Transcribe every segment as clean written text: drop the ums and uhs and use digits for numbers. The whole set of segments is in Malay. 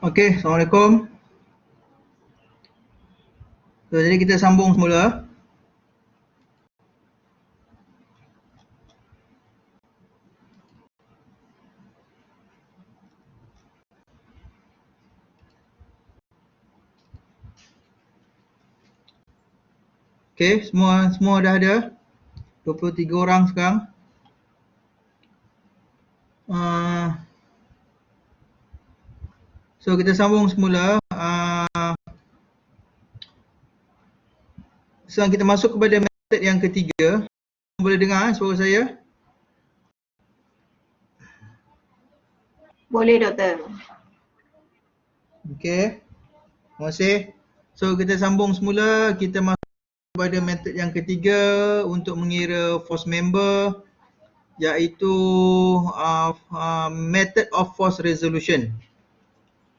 Okey, Assalamualaikum. So, jadi kita sambung semula. Okey, semua dah ada. 23 orang sekarang. So, kita sambung semula. Sekarang kita masuk kepada metod yang ketiga. Boleh dengar suara saya? Boleh, Doktor. Okey. Terima kasih. So, kita sambung semula. Kita masuk kepada metod yang ketiga untuk mengira force member, iaitu method of force resolution.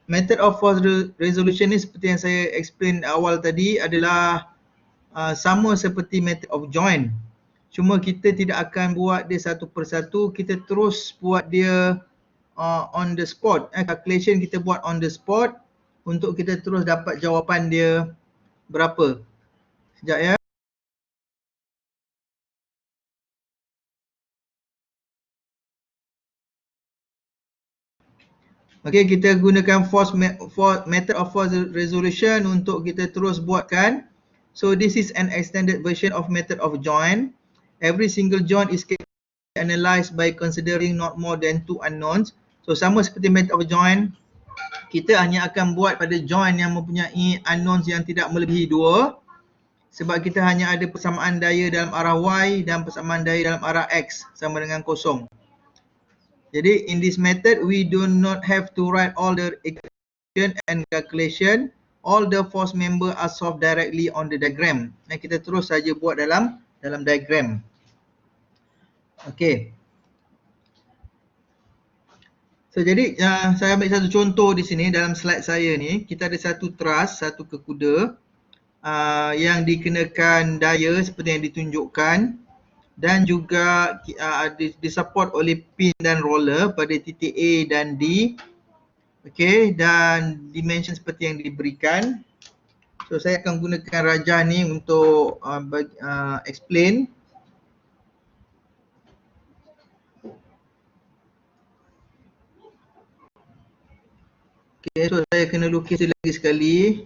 Method of force resolution ni seperti yang saya explain awal tadi adalah sama seperti method of joint. Cuma kita tidak akan buat dia satu persatu, kita terus buat dia on the spot. Calculation kita buat on the spot untuk kita terus dapat jawapan dia berapa. Sekejap ya. Okey, kita gunakan method of force resolution untuk kita terus buatkan. So this is an extended version of method of joint. Every single joint is analyzed by considering not more than 2 unknowns. So sama seperti method of joint, kita hanya akan buat pada joint yang mempunyai unknowns yang tidak melebihi 2, sebab kita hanya ada persamaan daya dalam arah Y dan persamaan daya dalam arah X sama dengan kosong. Jadi in this method we do not have to write all the equation and calculation. All the force member are solved directly on the diagram. Dan kita terus saja buat dalam diagram. Okey. So jadi saya ambil satu contoh di sini dalam slide saya ni. Kita ada satu truss, satu kekuda yang dikenakan daya seperti yang ditunjukkan, dan juga disupport oleh pin dan roller pada titik A dan D. Okey, dan dimension seperti yang diberikan. So saya akan gunakan rajah ni untuk explain. Okey, so saya kena lukis lagi sekali.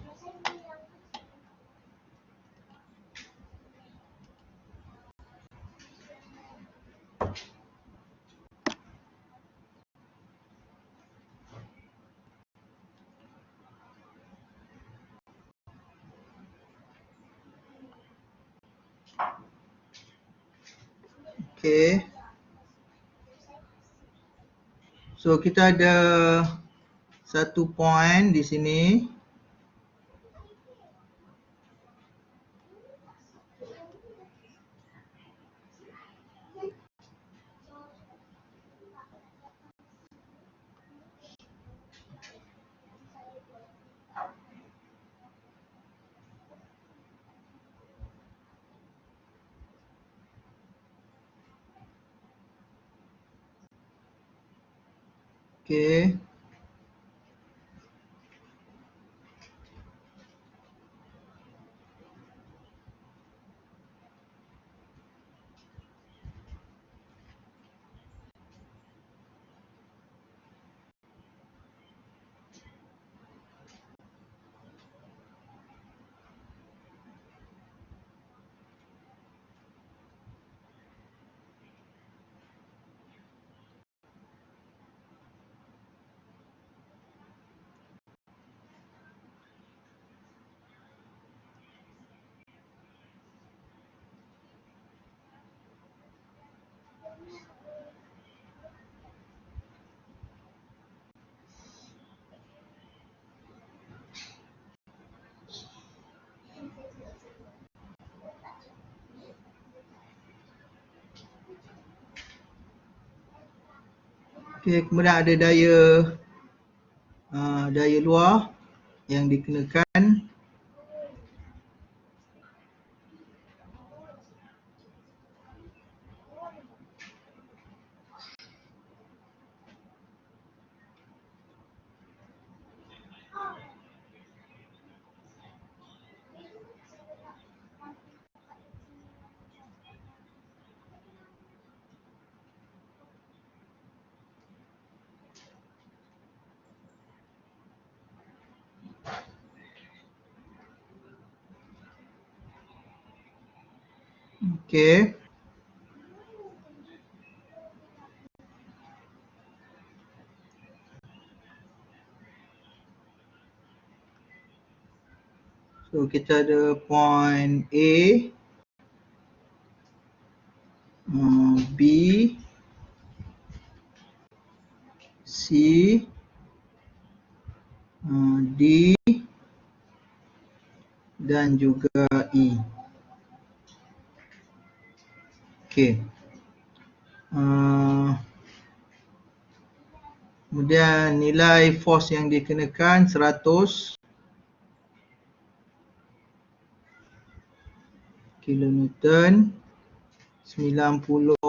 Okey. So kita ada satu point di sini. Okey. Okey, kemudian ada daya luar yang dikenakan. Okay. So kita ada point A, B, C, D dan juga E. Okay. Kemudian nilai force yang dikenakan 100 kilonewton, 90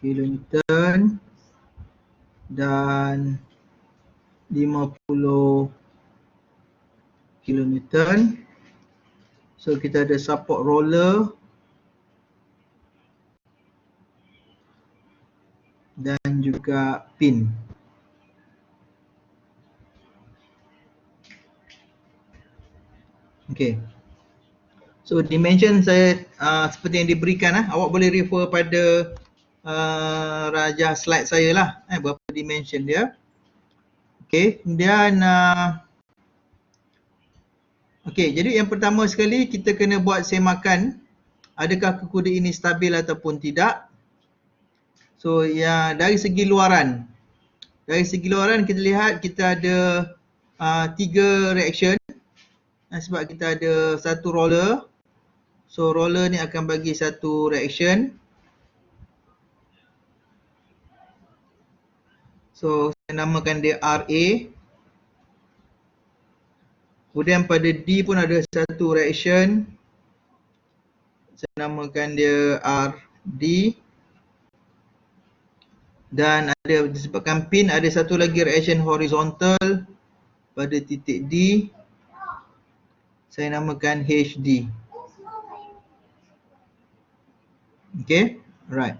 kilonewton dan 50 kilonewton. So kita ada support roller dan juga pin. Okay. So dimension saya seperti yang diberikan awak boleh refer pada rajah slide saya lah berapa dimension dia. Okay, kemudian okay, jadi yang pertama sekali kita kena buat semakan adakah kekuda ini stabil ataupun tidak. So ya, dari segi luaran kita lihat kita ada 3 reaction sebab kita ada satu roller. So roller ni akan bagi satu reaction. So saya namakan dia RA. Kemudian pada D pun ada satu reaction. Saya namakan dia RD. Dan ada disebabkan pin ada satu lagi reaction horizontal pada titik D. Saya namakan HD. Okay, alright.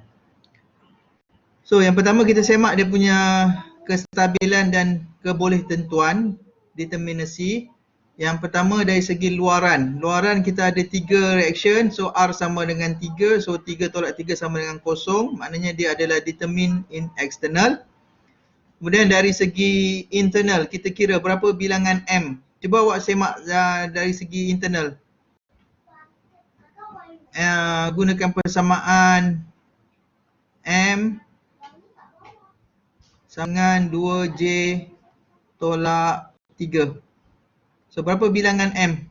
So yang pertama kita semak dia punya kestabilan dan kebolehtentuan, determinacy. Yang pertama dari segi luaran. Luaran kita ada 3 reaction. So R sama dengan 3. So 3 tolak 3 sama dengan 0. Maknanya dia adalah determined in external. Kemudian dari segi internal kita kira berapa bilangan M. Cuba awak semak dari segi internal. Gunakan persamaan M dengan 2J tolak 3. So berapa bilangan M?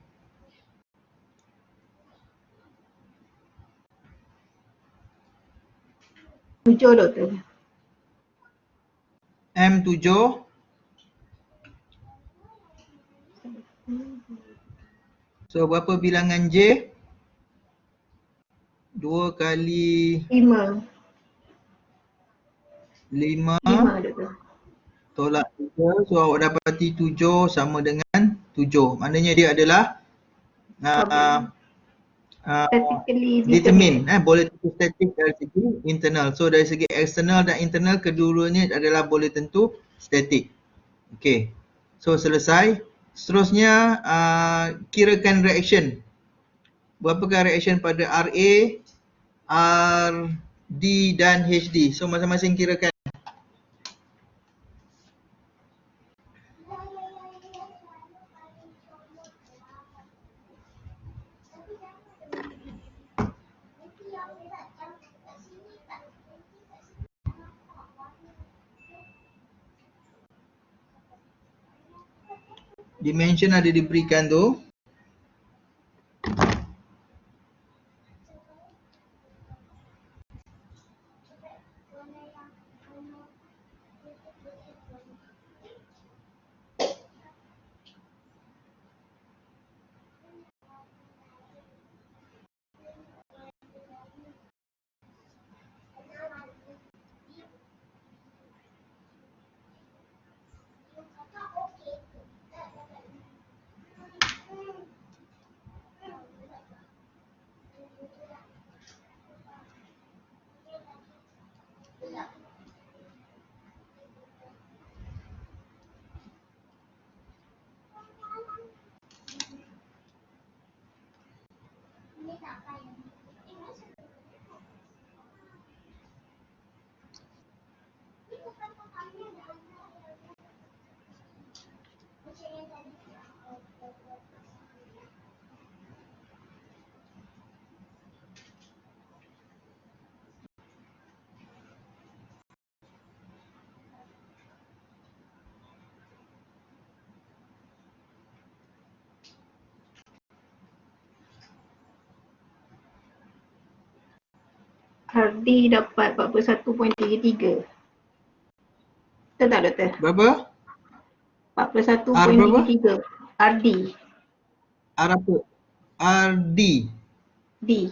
Tujuh, doktor. M 7. So berapa bilangan J? 2 kali 5. 5 doktor. tolak 3. So awak dapati 7 sama dengan 7. Maknanya dia adalah Statically determine. Boleh tentu statik dari segi internal. So dari segi eksternal dan internal kedua-duanya adalah boleh tentu statik. Okay. So selesai. Seterusnya kirakan reaction. Berapakah reaction pada RA, RD dan HD. So masing-masing kirakan. Dimension ada diberikan tu. Hardy dapat 41.33. Betul tak doktor? Berapa? 41.33. Hardy. R apa? RD. D.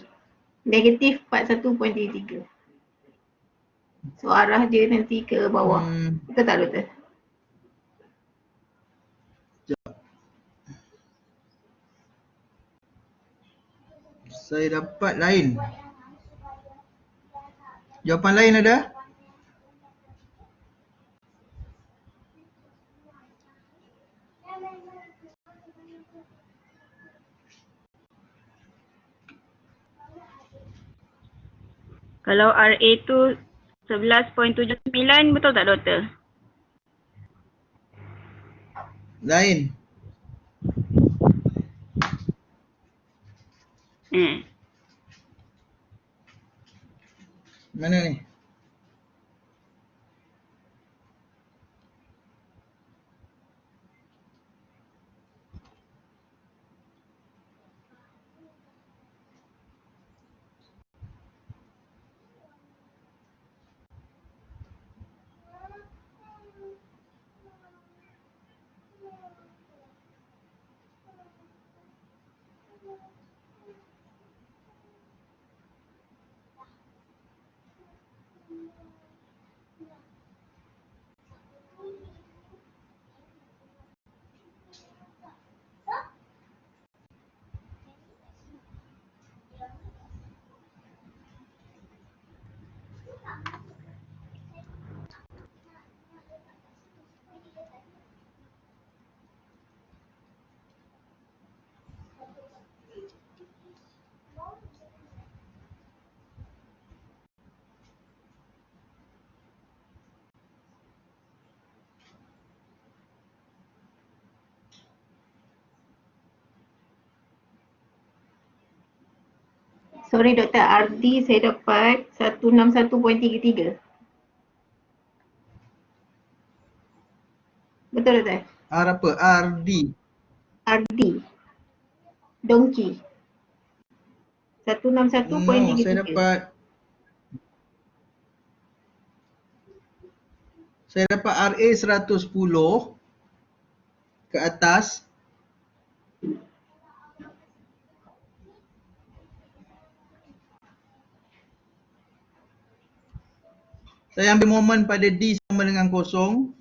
Negatif 41.33. So arah dia nanti ke bawah. Betul tak doktor? Saya dapat lain. Jawapan lain ada? Kalau RA tu 11.79 betul tak doktor? Lain. Mana ni? Sorry doktor, RD saya dapat 161.33. Betul doktor? R apa? RD. RD. Donkey. No, 161.33. saya dapat RA 110 ke atas. Saya ambil momen pada D sama dengan kosong.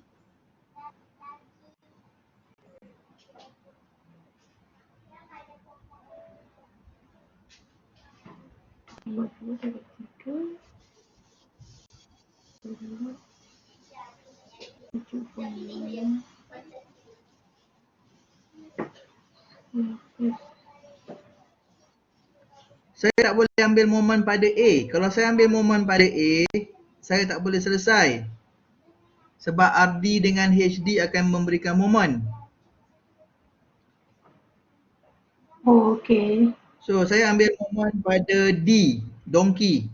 Saya tak boleh ambil momen pada A. Kalau saya ambil momen pada A, saya tak boleh selesai. Sebab RD dengan HD akan memberikan momen. Oh, okey. So, saya ambil momen pada D, donkey.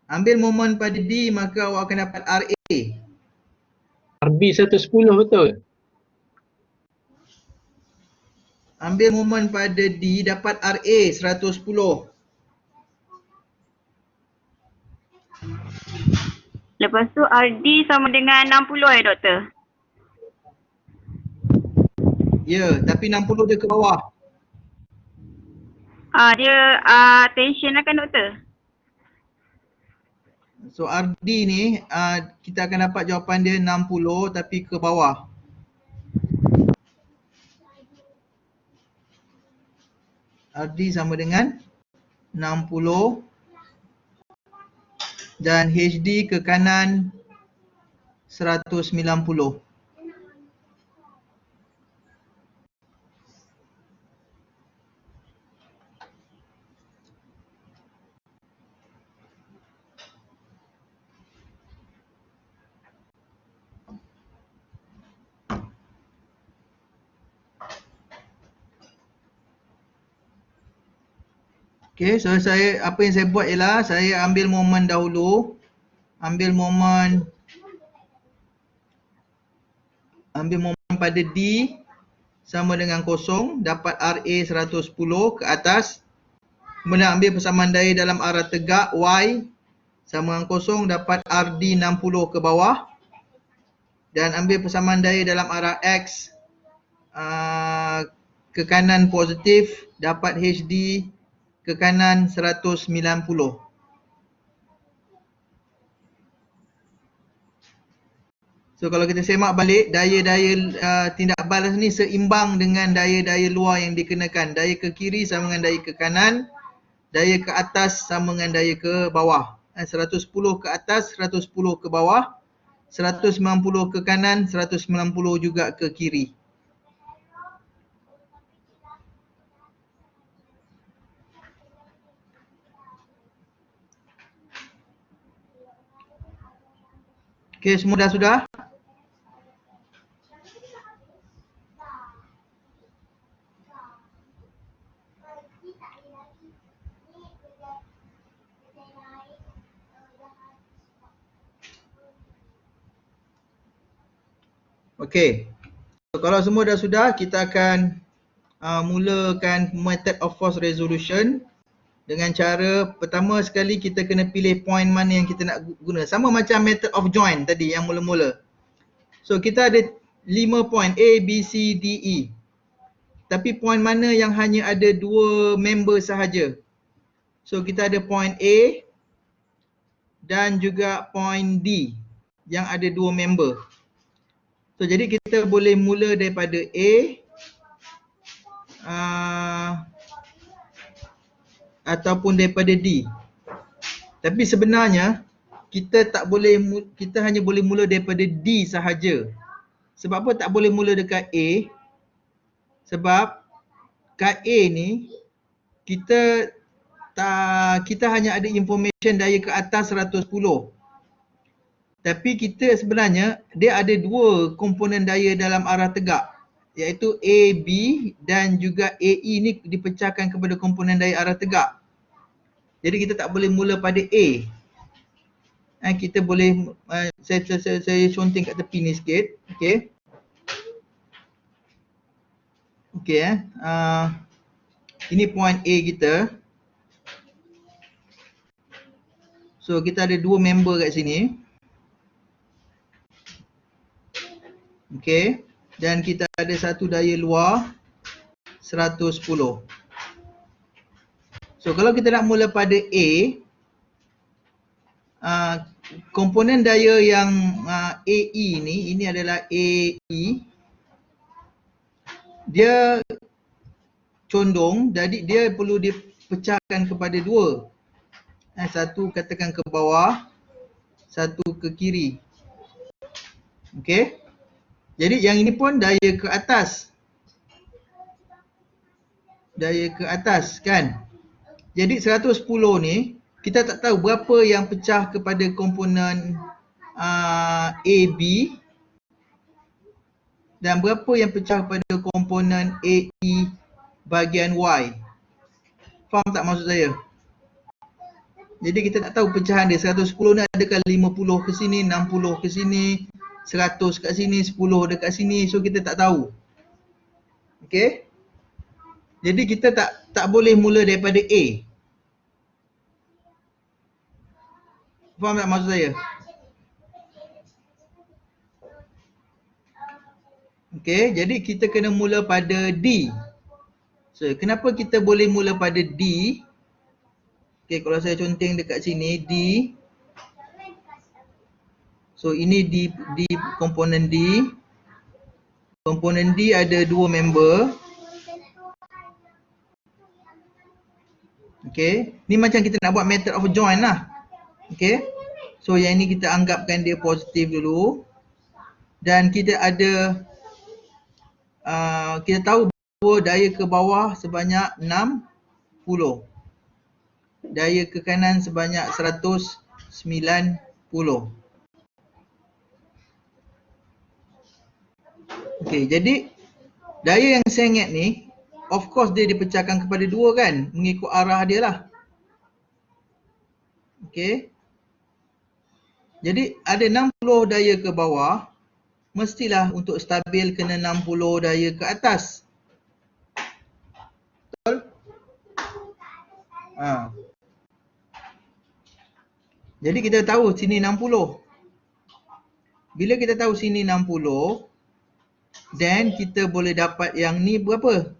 Ambil momen pada D, maka awak akan dapat RA. RB 110 betul? Ambil momen pada D, dapat RA 110. Lepas tu RD sama dengan 60 doktor? Ya, tapi 60 dia ke bawah. Dia tension lah kan doktor? So, RD ni, kita akan dapat jawapan dia 60 tapi ke bawah. RD sama dengan 60 dan HD ke kanan 190. Okay, so apa yang saya buat ialah saya ambil moment dahulu. Ambil moment pada D sama dengan kosong, dapat RA 110 ke atas. Kemudian ambil persamaan daya dalam arah tegak Y sama dengan kosong, dapat RD 60 ke bawah. Dan ambil persamaan daya dalam arah X ke kanan positif, dapat HD ke kanan 190. So kalau kita semak balik, daya-daya tindak balas ni seimbang dengan daya-daya luar yang dikenakan. Daya ke kiri sama dengan daya ke kanan, daya ke atas sama dengan daya ke bawah. 110 ke atas, 110 ke bawah, 190 ke kanan, 190 juga ke kiri. Okey, semua dah sudah? Okey. So, kalau semua dah sudah, kita akan mulakan method of force resolution dengan cara pertama sekali kita kena pilih point mana yang kita nak guna. Sama macam method of join tadi yang mula-mula. So, kita ada 5 point A, B, C, D, E. Tapi point mana yang hanya ada 2 member sahaja. So, kita ada point A dan juga point D yang ada 2 member. So, jadi kita boleh mula daripada A ataupun daripada D. Tapi sebenarnya kita hanya boleh mula daripada D sahaja. Sebab apa tak boleh mula dekat A? Sebab kat A ni kita hanya ada information daya ke atas 110. Tapi kita sebenarnya dia ada 2 komponen daya dalam arah tegak, iaitu AB dan juga AE ni dipecahkan kepada komponen daya arah tegak. Jadi kita tak boleh mula pada A. Kita boleh saya conteng kat tepi ni sikit. Okey. Okey ini point A kita. So kita ada 2 member kat sini. Okey, dan kita ada satu daya luar 110. So kalau kita nak mula pada A, komponen daya yang AE ni, ini adalah AE. Dia condong, jadi dia perlu dipecahkan kepada 2. Satu katakan ke bawah, satu ke kiri. Okey. Jadi yang ini pun daya ke atas. Daya ke atas kan. Jadi 110 ni kita tak tahu berapa yang pecah kepada komponen AB dan berapa yang pecah kepada komponen AE bahagian Y. Faham tak maksud saya? Jadi kita tak tahu pecahan dia 110 ni adakah 50 ke sini, 60 ke sini, 100 kat sini, 10 dekat sini. So kita tak tahu. Okey? Jadi kita tak boleh mula daripada A. Faham tak maksud saya? Okey, jadi kita kena mula pada D. So kenapa kita boleh mula pada D? Okey, kalau saya conteng dekat sini D. So ini D komponen D. Komponen D ada 2 member. Okey, ni macam kita nak buat method of join lah. Okey. So yang ini kita anggapkan dia positif dulu. Dan kita ada kita tahu bahawa daya ke bawah sebanyak 60. Daya ke kanan sebanyak 190. Okey, jadi daya yang sengit ni of course dia dipecahkan kepada 2 kan, mengikut arah dia lah. Okey. Jadi ada 60 daya ke bawah, mestilah untuk stabil kena 60 daya ke atas. Betul? Jadi kita tahu sini 60. Bila kita tahu sini 60, then kita boleh dapat yang ni berapa?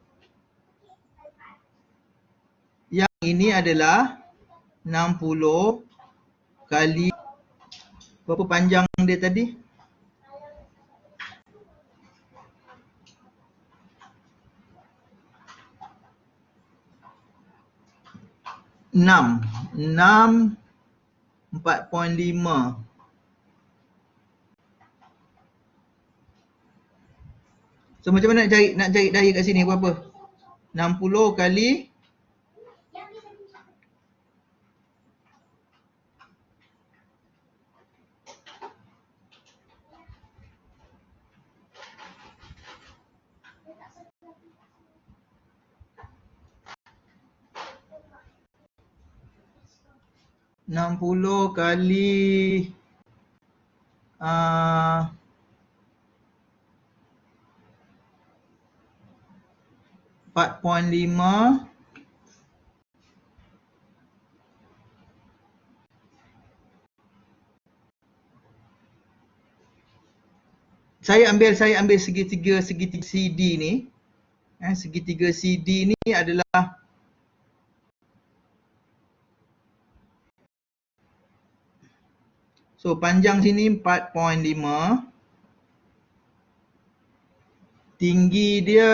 Yang ini adalah 60 kali berapa panjang dia tadi? 6. 4.5. So macam mana nak cari daya kat sini berapa? 60 kali 60 kali 4.5 saya ambil segitiga CD ni. Segitiga CD ni adalah so panjang sini 4.5, tinggi dia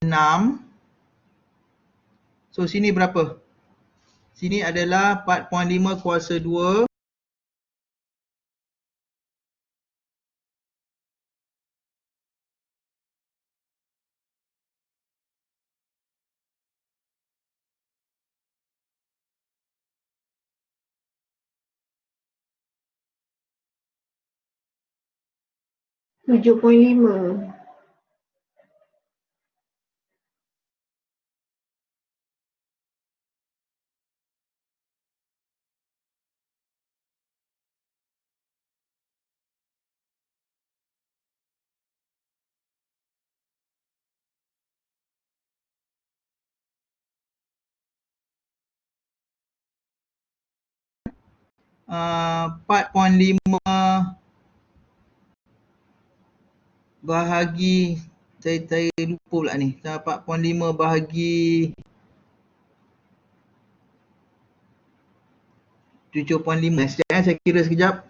6. So sini berapa? Sini adalah 4.5 kuasa 2. Tujuh poin lima. 4.5 bahagi saya lupa pula ni. 4.5 bahagi 7.5. Sekejap saya kira sekejap.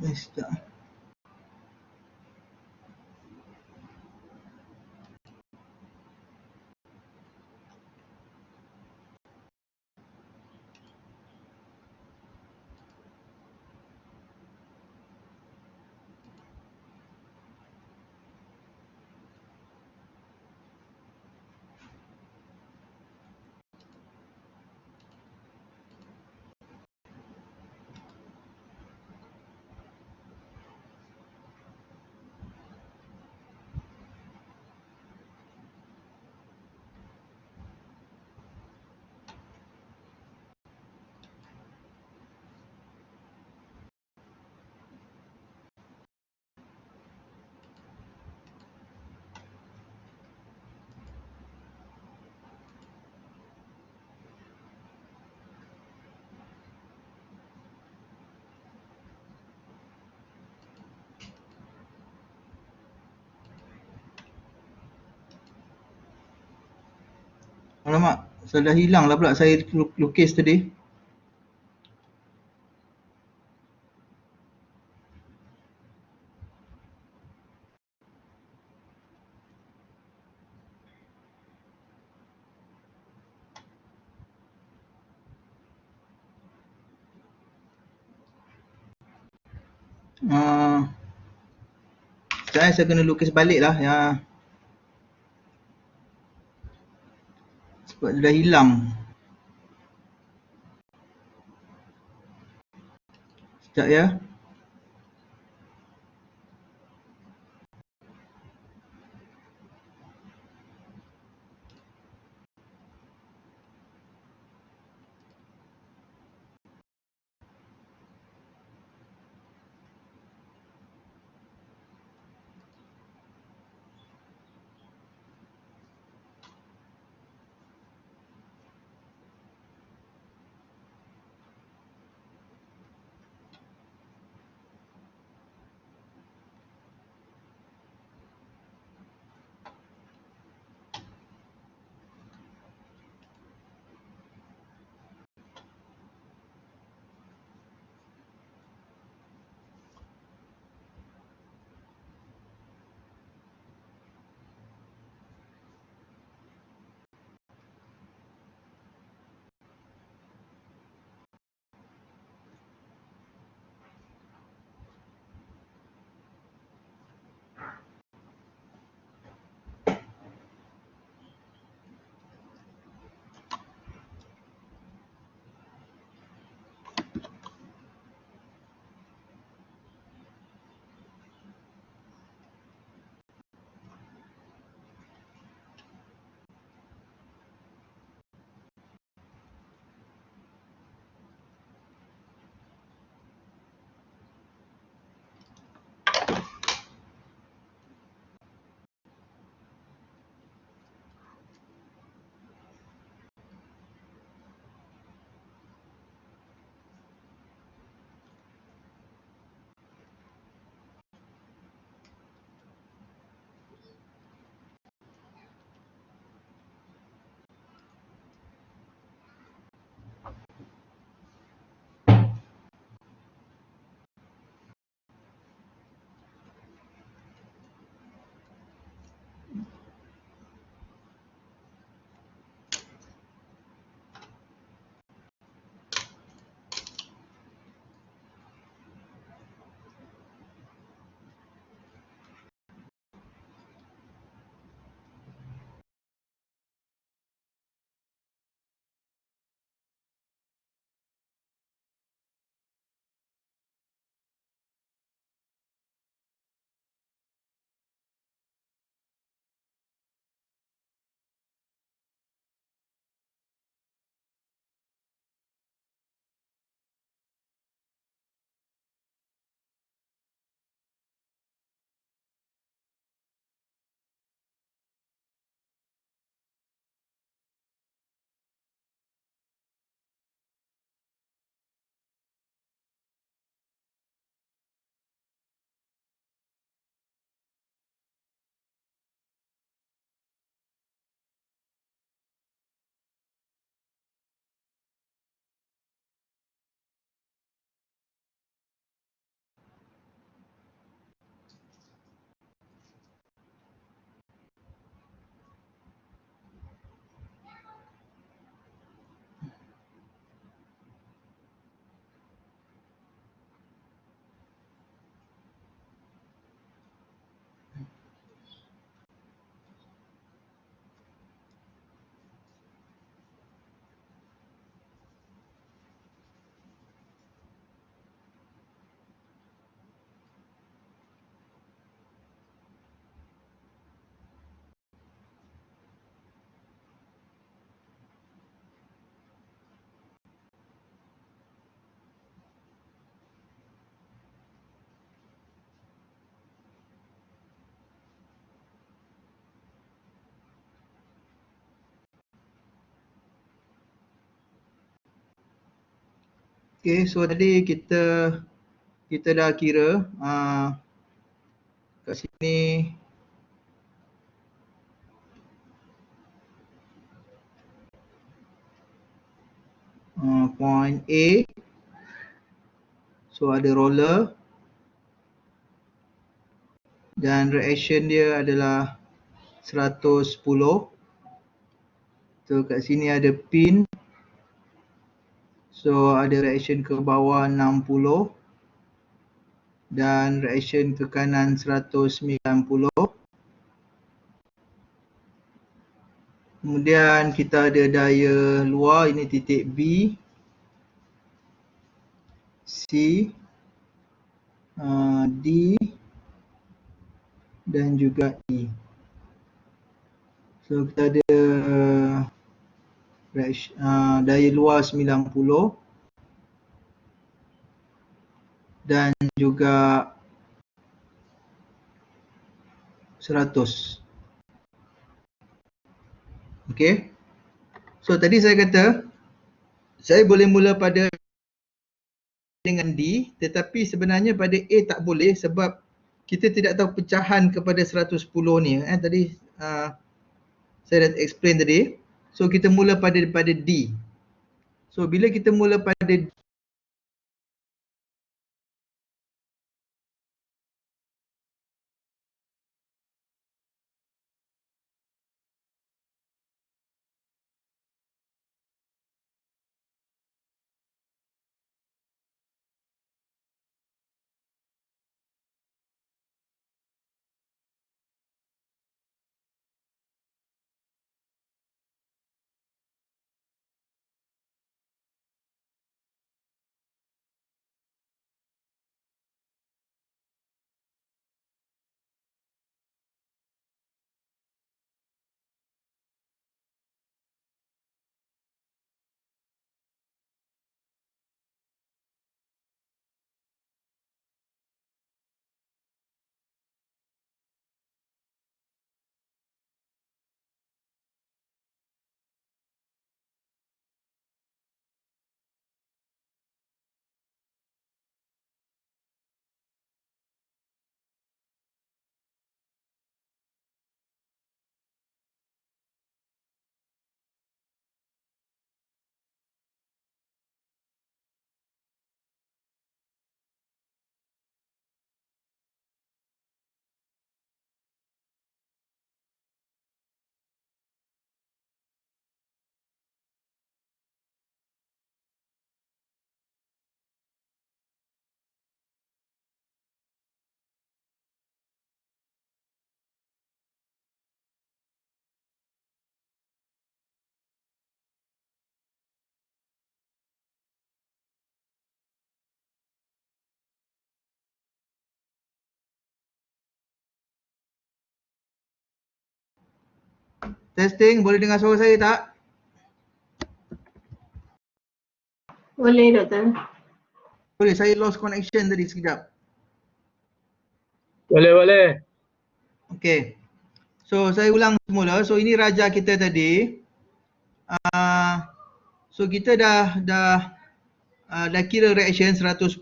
Sekejap. Alamak, sudah hilang lah pula saya lukis tadi. Sekarang saya kena lukis balik lah ya. Sebab dia dah hilang. Sekejap ya. Okay, so tadi kita dah kira kat sini point A. So ada roller dan reaction dia adalah 110. So kat sini ada pin. So ada reaction ke bawah 60 dan reaction ke kanan 190. Kemudian kita ada daya luar, ini titik B, C, D dan juga E. So kita ada daya luar 90 dan juga 100. Okay. So tadi saya kata saya boleh mula pada dengan D, tetapi sebenarnya pada A tak boleh sebab kita tidak tahu pecahan kepada 110 ni. Tadi saya dah explain tadi. So kita mula pada D. So bila kita mula pada testing, boleh dengar suara saya tak? Boleh doktor. Boleh, saya lost connection tadi sekejap. Boleh. Okay. So saya ulang semula. So ini raja kita tadi. So kita dah kira reaction 110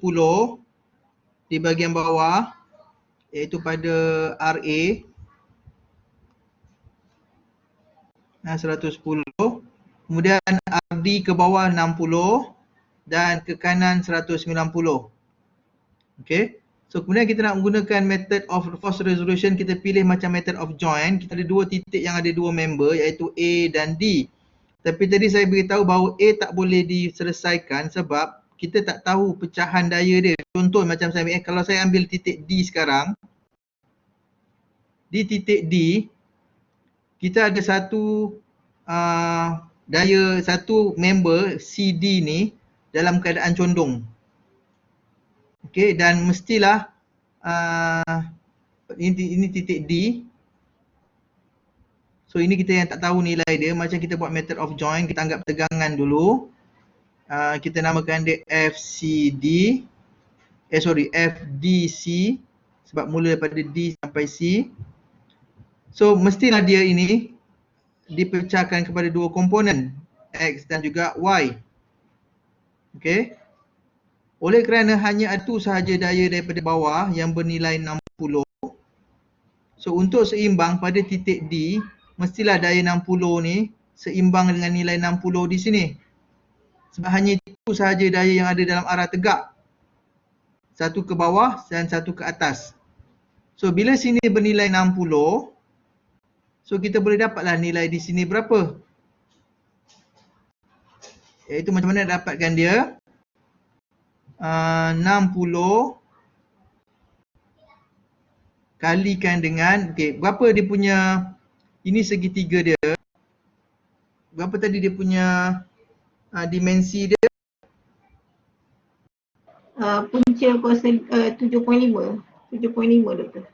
di bahagian bawah iaitu pada RA 110, kemudian RD ke bawah 60 dan ke kanan 190. Okay. So kemudian kita nak menggunakan method of force resolution, kita pilih macam method of joint. Kita ada dua titik yang ada dua member iaitu A dan D. Tapi tadi saya beritahu bahawa A tak boleh diselesaikan sebab kita tak tahu pecahan daya dia. Contoh macam saya ambil, kalau saya ambil titik D sekarang, di titik D kita ada satu daya, satu member CD ni dalam keadaan condong. Okey, dan mestilah ini titik D. So ini kita yang tak tahu nilai dia. Macam kita buat method of joint, kita anggap tegangan dulu. Kita namakan dia FCD. FDC sebab mula daripada D sampai C. So mestilah dia ini dipecahkan kepada dua komponen, X dan juga Y. Okey. Oleh kerana hanya itu sahaja daya daripada bawah yang bernilai 60. So untuk seimbang pada titik D, mestilah daya 60 ni seimbang dengan nilai 60 di sini. Sebab hanya itu sahaja daya yang ada dalam arah tegak. Satu ke bawah dan satu ke atas. So bila sini bernilai 60, so kita boleh dapatlah nilai di sini berapa. Iaitu macam mana nak dapatkan dia. 60 kalikan dengan, berapa dia punya, ini segitiga dia. Berapa tadi dia punya dimensi dia? Punca kuasa 7.5. 7.5 doktor.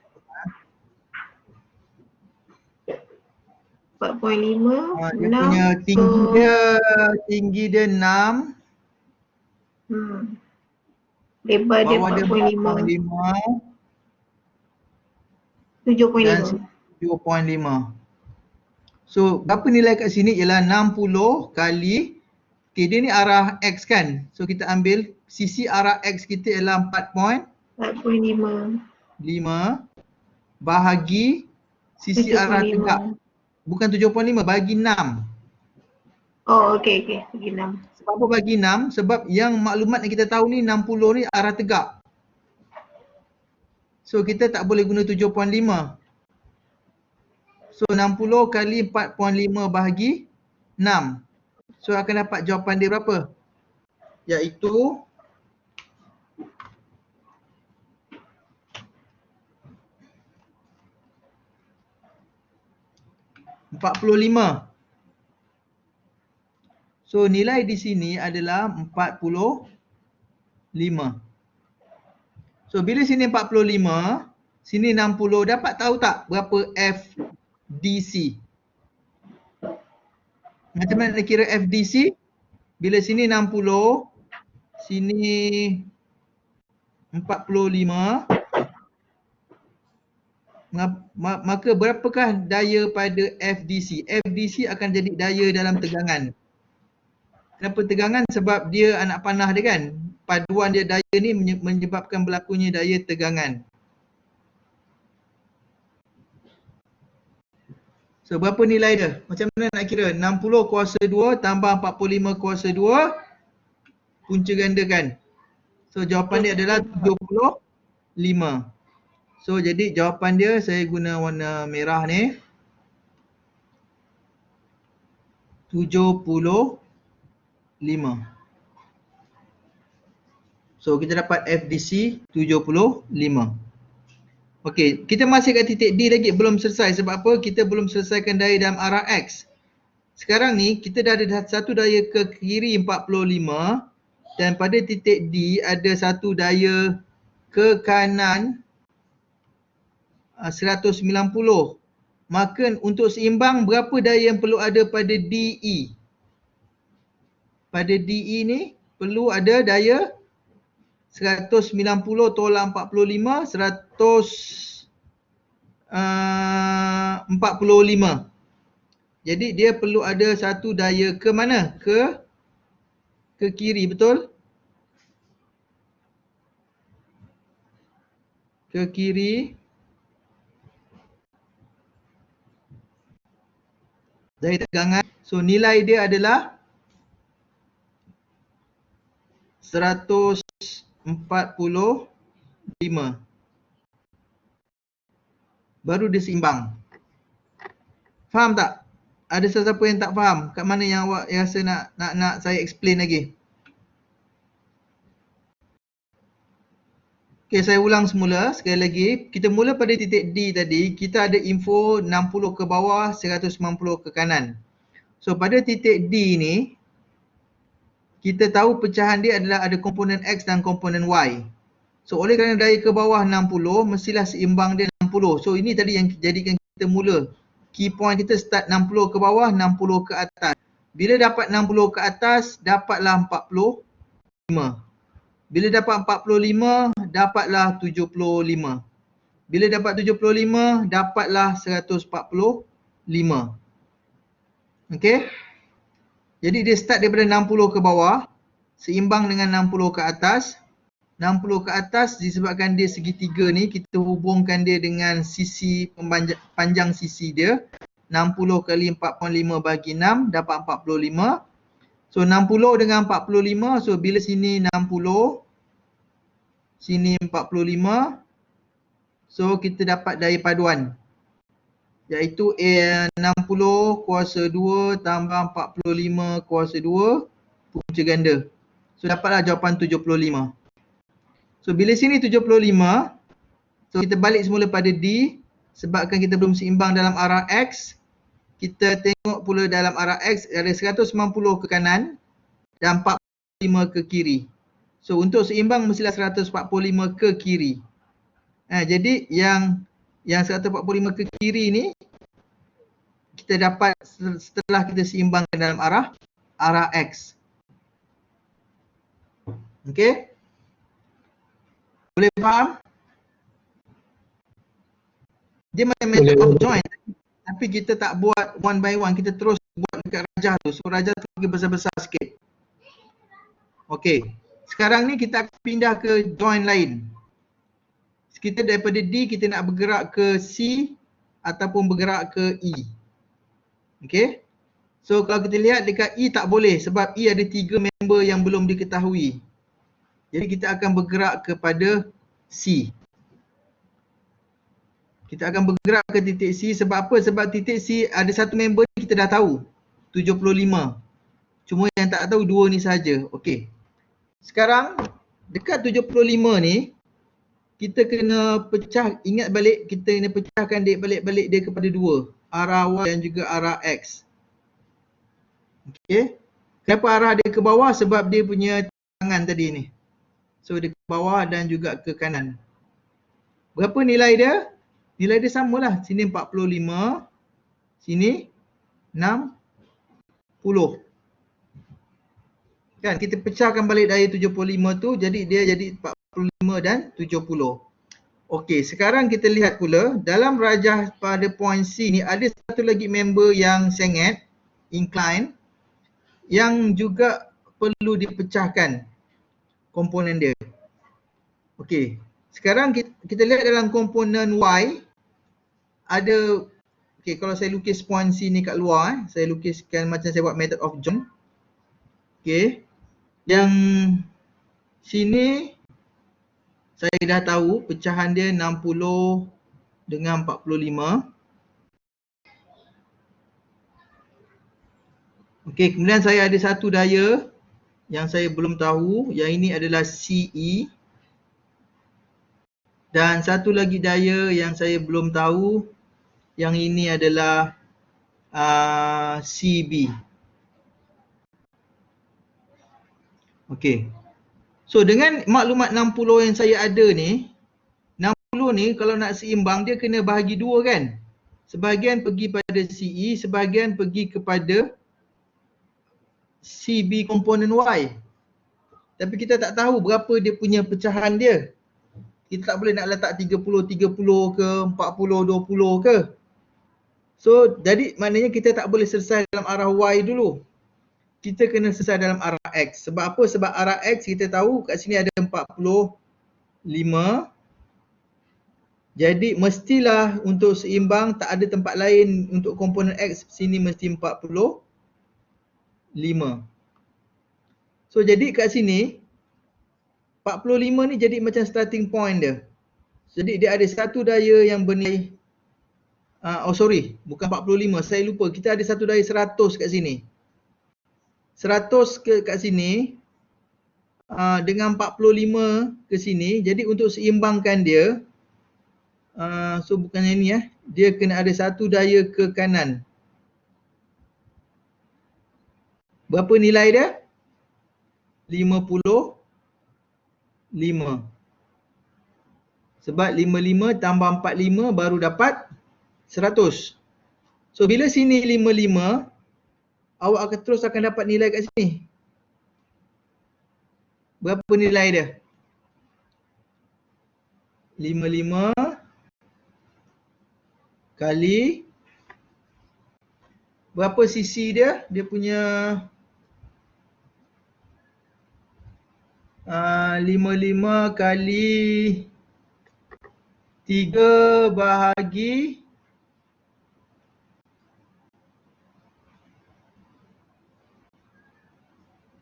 4.5, Dia punya 6. tinggi dia 6. Lebar dia Bawah dia 4.5. 4.5 dan 7.5. 7.5. So berapa nilai kat sini ialah 60 kali, dia ni arah X kan. So kita ambil sisi arah X kita ialah 4.5 bahagi sisi arah tegak. Bukan 7.5, bagi 6. Oh okey, bagi 6. Sebab apa bagi 6? Sebab yang maklumat yang kita tahu ni 60 ni arah tegak. So kita tak boleh guna 7.5. So 60 kali 4.5 bahagi 6. So akan dapat jawapan dia berapa? Iaitu 45. So nilai di sini adalah 45. So bila sini 45, sini 60, dapat tahu tak berapa FDC? Macam mana nak kira FDC? Bila sini 60, sini 45, maka berapakah daya pada FDC? FDC akan jadi daya dalam tegangan. Kenapa tegangan? Sebab dia anak panah dia kan. Paduan dia daya ni menyebabkan berlakunya daya tegangan. So berapa nilai dia? Macam mana nak kira? 60 kuasa 2 tambah 45 kuasa 2, punca gandakan. So jawapan dia adalah 75. So jadi jawapan dia, saya guna warna merah ni, 75. So kita dapat FDC 75. Okey, kita masih kat titik D lagi, belum selesai. Sebab apa? Kita belum selesaikan daya dalam arah X. Sekarang ni kita dah ada satu daya ke kiri 45 dan pada titik D ada satu daya ke kanan 190. Maka untuk seimbang, berapa daya yang perlu ada pada DE? Pada DE ni perlu ada daya 190 tolak 45, 145. Jadi dia perlu ada satu daya ke mana? Ke kiri, betul? Ke kiri. Daya tegangan. So nilai dia adalah 145. Baru dia seimbang. Faham tak? Ada sesiapa yang tak faham? Kat mana yang awak rasa nak saya explain lagi? Okey, saya ulang semula sekali lagi. Kita mula pada titik D tadi, kita ada info 60 ke bawah, 190 ke kanan. So pada titik D ni, kita tahu pecahan dia adalah ada komponen X dan komponen Y. So oleh kerana daya ke bawah 60, mestilah seimbang dia 60. So ini tadi yang jadikan kita mula. Key point kita start 60 ke bawah, 60 ke atas. Bila dapat 60 ke atas, dapatlah 45. Bila dapat 45, dapatlah 75. Bila dapat 75, dapatlah 145. Okey? Jadi dia start daripada 60 ke bawah, seimbang dengan 60 ke atas. 60 ke atas disebabkan dia segitiga ni, kita hubungkan dia dengan sisi panjang sisi dia. 60 kali 4.5 bagi 6 dapat 45. So 60 dengan 45, so bila sini 60, sini 45, so kita dapat daya paduan, iaitu 60 kuasa 2 tambah 45 kuasa 2 punca ganda. So dapatlah jawapan 75. So bila sini 75, so kita balik semula pada D, sebabkan kita belum seimbang dalam arah X. Kita tengok pula dalam arah X ada 190 ke kanan dan 45 ke kiri. So untuk seimbang mestilah 145 ke kiri. Jadi yang 145 ke kiri ni kita dapat setelah kita seimbangkan dalam arah X. Okey? Boleh faham? Dia macam method of join, tapi kita tak buat one by one, kita terus buat dekat rajah tu. So rajah tu lagi besar-besar sikit. Okey. Sekarang ni kita akan pindah ke join lain. Kita daripada D kita nak bergerak ke C ataupun bergerak ke E. Okey. So kalau kita lihat dekat E tak boleh sebab E ada 3 member yang belum diketahui. Jadi kita akan bergerak kepada C. Kita akan bergerak ke titik C sebab apa? Sebab titik C ada satu member ni kita dah tahu, 75. Cuma yang tak tahu 2 ni saja. Okey. Sekarang dekat 75 ni kita kena pecah, ingat balik kita kena pecahkan dia balik-balik dia kepada 2, arah Y dan juga arah X. Okey. Kenapa arah dia ke bawah? Sebab dia punya tangan tadi ni. So dia ke bawah dan juga ke kanan. Berapa nilai dia? Nilai dia samalah. Sini 45, sini 60. Kan kita pecahkan balik daya 75 tu, jadi dia jadi 45 dan 70. Okey, sekarang kita lihat pula dalam rajah pada point C ni ada satu lagi member yang sengit, incline, yang juga perlu dipecahkan komponen dia. Okey, sekarang kita lihat dalam komponen Y ada, okey, kalau saya lukis point C ni kat luar, saya lukiskan macam saya buat method of join. Okey, yang sini saya dah tahu pecahan dia 60 dengan 45. Okey, kemudian saya ada satu daya yang saya belum tahu, yang ini adalah CE. Dan satu lagi daya yang saya belum tahu, yang ini adalah CB. Okey. So dengan maklumat 60 yang saya ada ni, 60 ni kalau nak seimbang dia kena bahagi 2 kan? Sebahagian pergi pada CE, sebahagian pergi kepada CB komponen Y. Tapi kita tak tahu berapa dia punya pecahan dia. Kita tak boleh nak letak 30-30 ke, 40-20 ke. So jadi maknanya kita tak boleh selesai dalam arah Y dulu. Kita kena selesai dalam arah X. Sebab apa? Sebab arah X kita tahu kat sini ada 45. Jadi mestilah untuk seimbang tak ada tempat lain untuk komponen X, sini mesti 45. So jadi kat sini 45 ni jadi macam starting point dia. Jadi dia ada satu daya yang bernilai bukan 45, saya lupa. Kita ada satu daya 100 kat sini. 100 kat sini dengan 45 ke sini. Jadi untuk seimbangkan dia, so bukannya ni dia kena ada satu daya ke kanan. Berapa nilai dia? 55. Sebab 55 tambah 45 baru dapat 100. So bila sini 55, awak akan dapat nilai kat sini. Berapa nilai dia? 55 kali berapa sisi dia? Dia punya 55 kali 3 bahagi 5.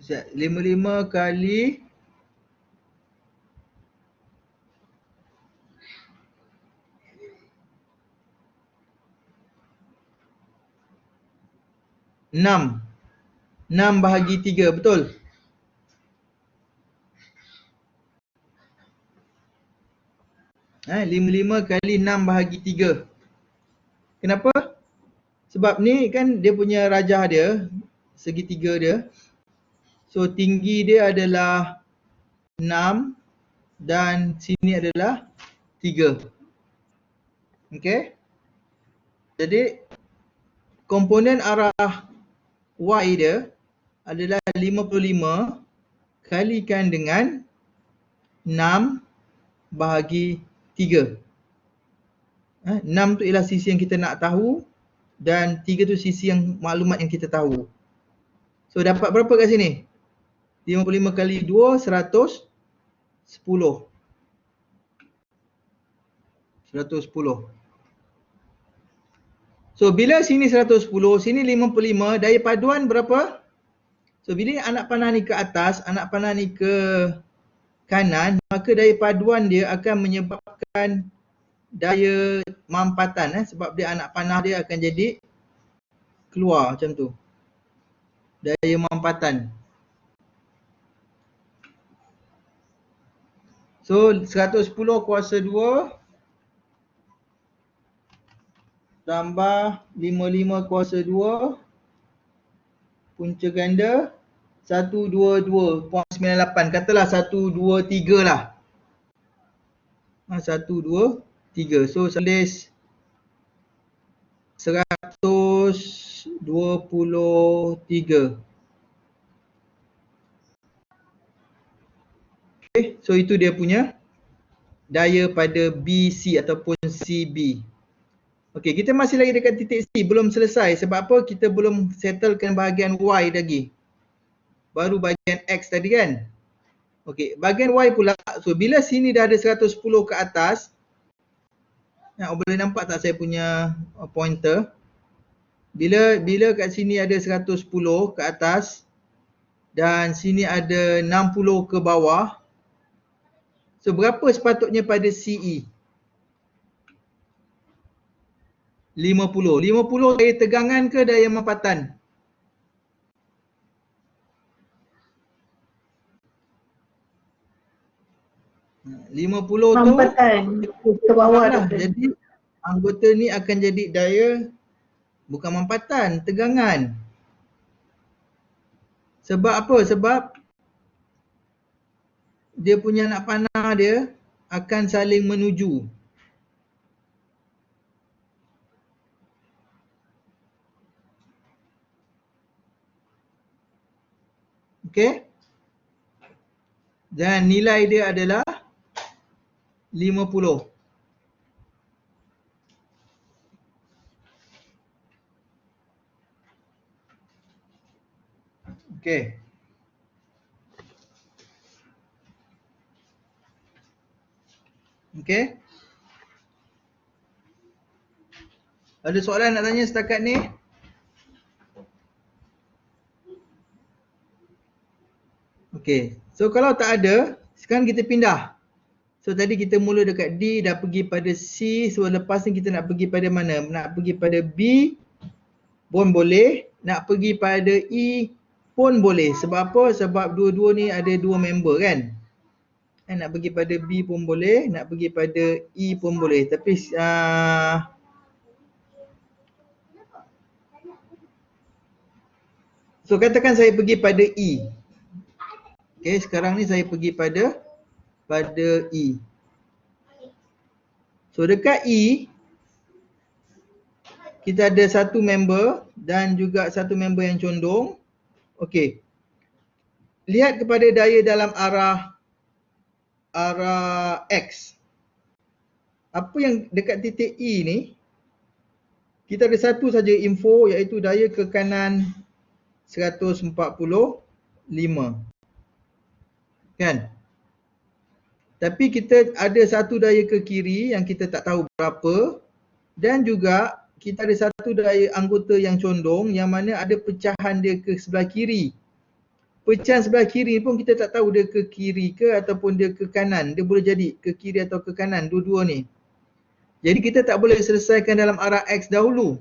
55 kali 6. 6 bahagi 3, betul? Ha, 55 kali 6 bahagi 3. Kenapa? Sebab ni kan dia punya rajah dia, segitiga dia. So tinggi dia adalah 6 dan sini adalah 3. Okey. Jadi komponen arah Y dia adalah 55 kalikan dengan 6 bahagi 3. 6 tu ialah sisi yang kita nak tahu dan 3 tu sisi yang maklumat yang kita tahu. So dapat berapa kat sini? 55 kali 2, 110. 110. So bila sini 110, sini 55, daya paduan berapa? So bila anak panah ni ke atas, anak panah ni ke kanan, maka daya paduan dia akan menyebabkan daya mampatan, sebab dia anak panah dia akan jadi keluar macam tu. Daya mampatan. So 110 kuasa 2 tambah 55 kuasa 2 punca ganda 122.98. Katalah 123 lah. 123. So tulis 123. Okay, so itu dia punya daya pada BC ataupun CB. Okey, kita masih lagi dekat titik C, belum selesai. Sebab apa? Kita belum settlekan bahagian Y lagi. Baru bahagian X tadi kan? Okey, bahagian Y pula. So bila sini dah ada 110 ke atas, boleh nampak tak saya punya pointer? Bila kat sini ada 110 ke atas dan sini ada 60 ke bawah. So berapa sepatutnya pada CE? 50. 50 daya tegangan ke daya mampatan? Mampatan ke bawah lah. tu. Jadi anggota ni akan jadi daya bukan mampatan, tegangan. Sebab apa? Sebab dia punya anak panah dia akan saling menuju. Okey? Dan nilai dia adalah 50. Okey. Okey. Ada soalan nak tanya setakat ni? Okey. So kalau tak ada, sekarang kita pindah. So tadi kita mula dekat D, dah pergi pada C. So lepas ni kita nak pergi pada mana? Nak pergi pada B pun boleh. Nak pergi pada E pun boleh. Sebab apa? Sebab dua-dua ni ada dua member kan? Nak pergi pada B pun boleh. Nak pergi pada E pun boleh. Tapi so katakan saya pergi pada E. Okay, sekarang ni saya pergi pada E. So dekat E, kita ada satu member dan juga satu member yang condong. Okey. Lihat kepada daya dalam arah X. Apa yang dekat titik E ni, kita ada satu saja info iaitu daya ke kanan 145. Kan? Tapi kita ada satu daya ke kiri yang kita tak tahu berapa dan juga kita ada satu daya anggota yang condong yang mana ada pecahan dia ke sebelah kiri. pecahan sebelah kiri pun kita tak tahu dia ke kiri ke ataupun dia ke kanan. Dia boleh jadi ke kiri atau ke kanan, dua-dua ni. Jadi kita tak boleh selesaikan dalam arah X dahulu.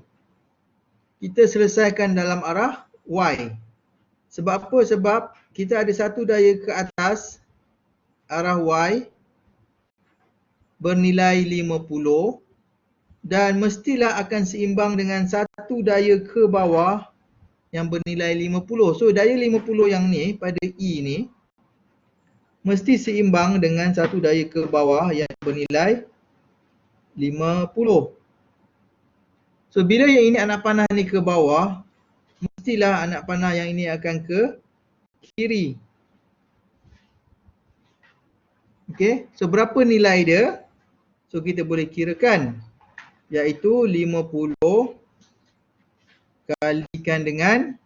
Kita selesaikan dalam arah Y. Sebab apa? Sebab kita ada satu daya ke atas, arah Y, bernilai 50 dan mestilah akan seimbang dengan satu daya ke bawah yang bernilai 50. So daya 50 yang ni pada E ni mesti seimbang dengan satu daya ke bawah yang bernilai 50. So bila yang ini anak panah ni ke bawah, mestilah anak panah yang ini akan ke kiri. Okey, so berapa nilai dia? So kita boleh kirakan, iaitu 50 kalikan dengan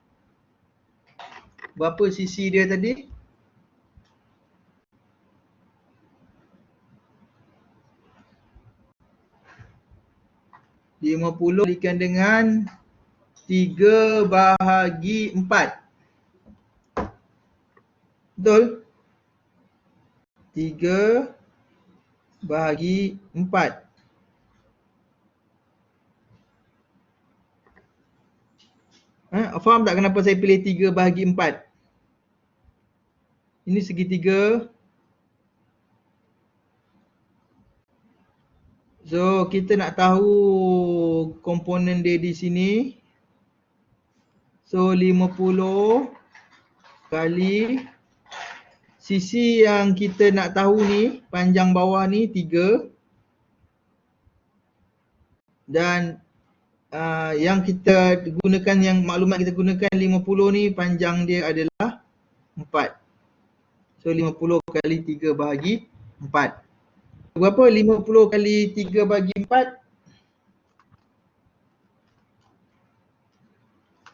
berapa sisi dia tadi? RM50 kalikan dengan 3/4. Betul? 3/4. Faham tak kenapa saya pilih 3/4? Ini segitiga. So kita nak tahu komponen dia di sini. So 50 kali sisi yang kita nak tahu ni, panjang bawah ni 3. Dan yang kita gunakan, yang maklumat kita gunakan 50 ni, panjang dia adalah 4. So 50 kali 3/4. Berapa 50 kali 3/4?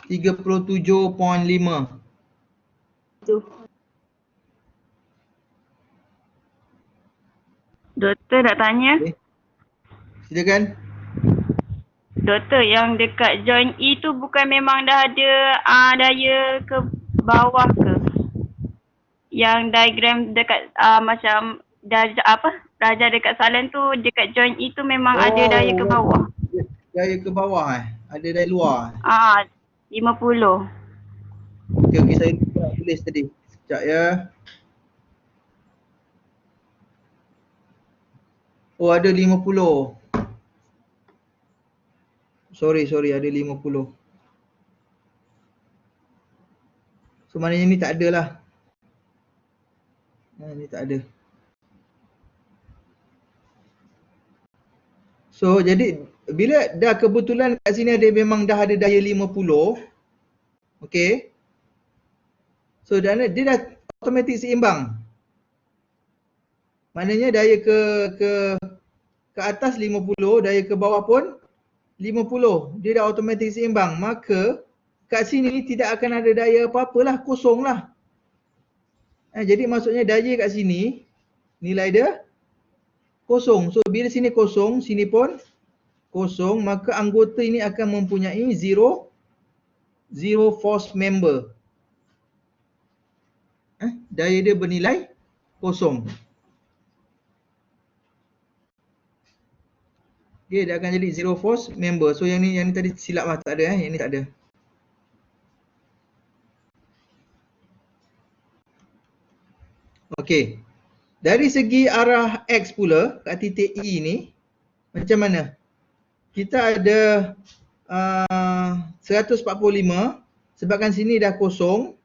37.5. Doktor nak tanya. Okay. Silakan. Doktor, yang dekat joint E tu bukan memang dah ada daya ke bawah ke? Yang diagram dekat macam darjah dekat salan tu dekat joint E tu memang ada daya ke bawah. Daya ke bawah ada daya luar. 50. Okey, saya tulis tadi. Sekejap ya. Oh, ada 50. Sorry, ada 50. So maknanya ni tak ada lah. Ni tak ada. So jadi bila dah kebetulan kat sini ada, memang dah ada daya 50. Okey. So dia dah automatik seimbang. Maknanya daya ke atas 50, daya ke bawah pun 50. Dia dah automatik seimbang. Maka kat sini tidak akan ada daya apa-apalah, kosong lah. Jadi maksudnya daya kat sini, nilai dia kosong. So bila sini kosong, sini pun kosong, maka anggota ini akan mempunyai zero force member. Daya dia bernilai kosong. Okay, dia akan jadi zero force member. So yang ni tadi silap lah, tak ada yang ni tak ada. Okey. Dari segi arah X pula kat titik E ni macam mana? Kita ada 145, sebabkan sini dah kosong.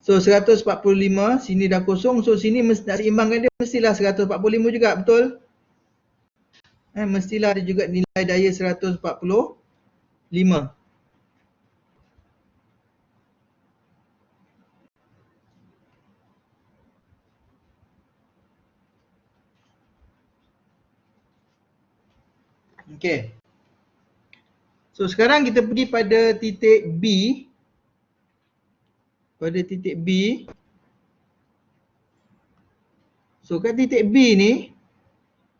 So 145, sini dah kosong. So sini nak seimbangkan dia, mestilah 145 juga, betul? Mestilah ada juga nilai daya 145. Okey. So sekarang kita pergi pada titik B. Pada titik B. So kat titik B ni,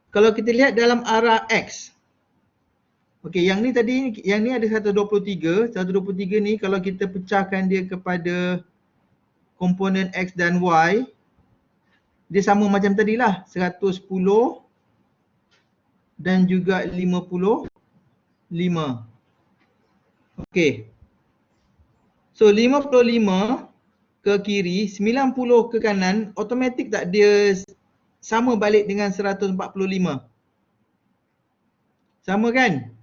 kalau kita lihat dalam arah X. Okey, yang ni tadi, yang ni ada 123. 123 ni kalau kita pecahkan dia kepada komponen X dan Y, dia sama macam tadilah, 110 dan juga 55. Okey. So 55 ke kiri, 90 ke kanan, automatik tak dia sama balik dengan 145? Sama kan?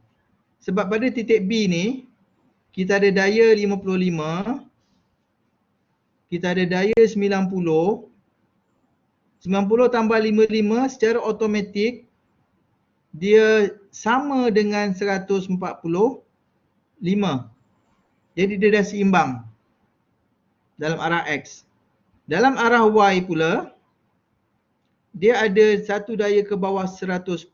Sebab pada titik B ni, kita ada daya 55, kita ada daya 90, 90 tambah 55 secara automatik dia sama dengan 145. Jadi dia dah seimbang dalam arah X. Dalam arah Y pula, dia ada satu daya ke bawah 110.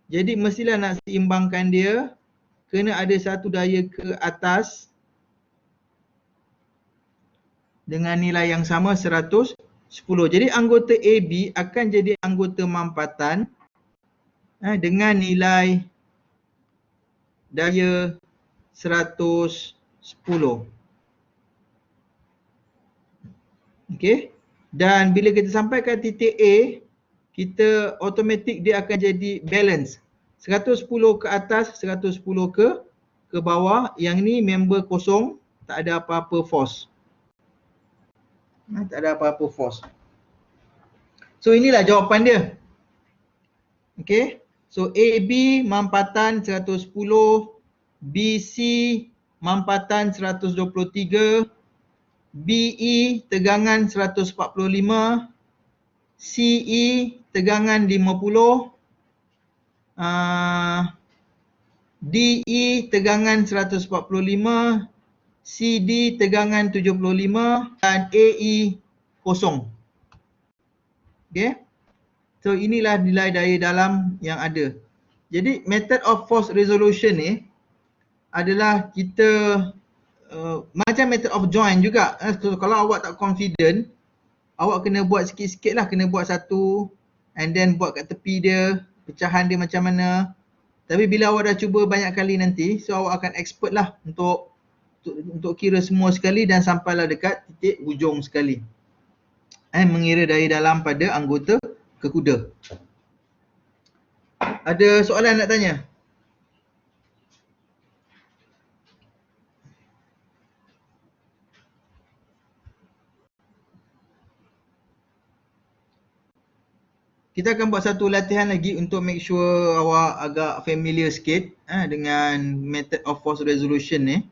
Jadi mestilah nak seimbangkan dia, kena ada satu daya ke atas dengan nilai yang sama 110. Jadi anggota AB akan jadi anggota mampatan dengan nilai daya 110. Okey. Dan bila kita sampai ke titik A, kita automatik dia akan jadi balance. 110 ke atas, 110 ke bawah. Yang ni member kosong, tak ada apa-apa force. Tak ada apa-apa force. So inilah jawapan dia. Okey. So AB mampatan 110, BC mampatan 123, BE tegangan 145, CE tegangan 50, DE tegangan 145, CD tegangan 75 dan AE kosong. Okey. So inilah nilai daya dalam yang ada. Jadi method of force resolution ni adalah kita macam method of joint juga. So, kalau awak tak confident, awak kena buat sikit-sikit lah, kena buat satu and then buat kat tepi dia, pecahan dia macam mana. Tapi bila awak dah cuba banyak kali nanti, so awak akan expert lah untuk kira semua sekali dan sampailah dekat titik hujung sekali. Mengira daya dalam pada anggota kekuda. Ada soalan nak tanya? Kita akan buat satu latihan lagi untuk make sure awak agak familiar sikit dengan method of force resolution ni.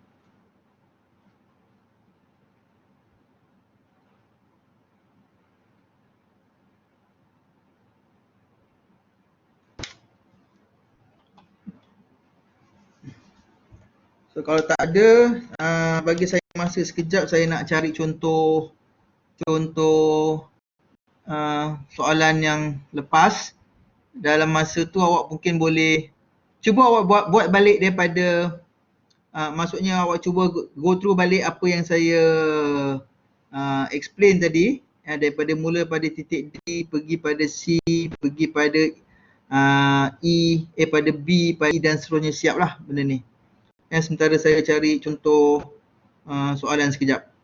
So kalau tak ada, bagi saya masa sekejap, saya nak cari contoh soalan yang lepas. Dalam masa tu awak mungkin boleh cuba awak buat balik daripada maksudnya awak cuba go through balik apa yang saya explain tadi, daripada mula pada titik D pergi pada C, pergi pada pada B, pada E dan seterusnya. Siap lah benda ni. Sementara saya cari contoh soalan sekejap.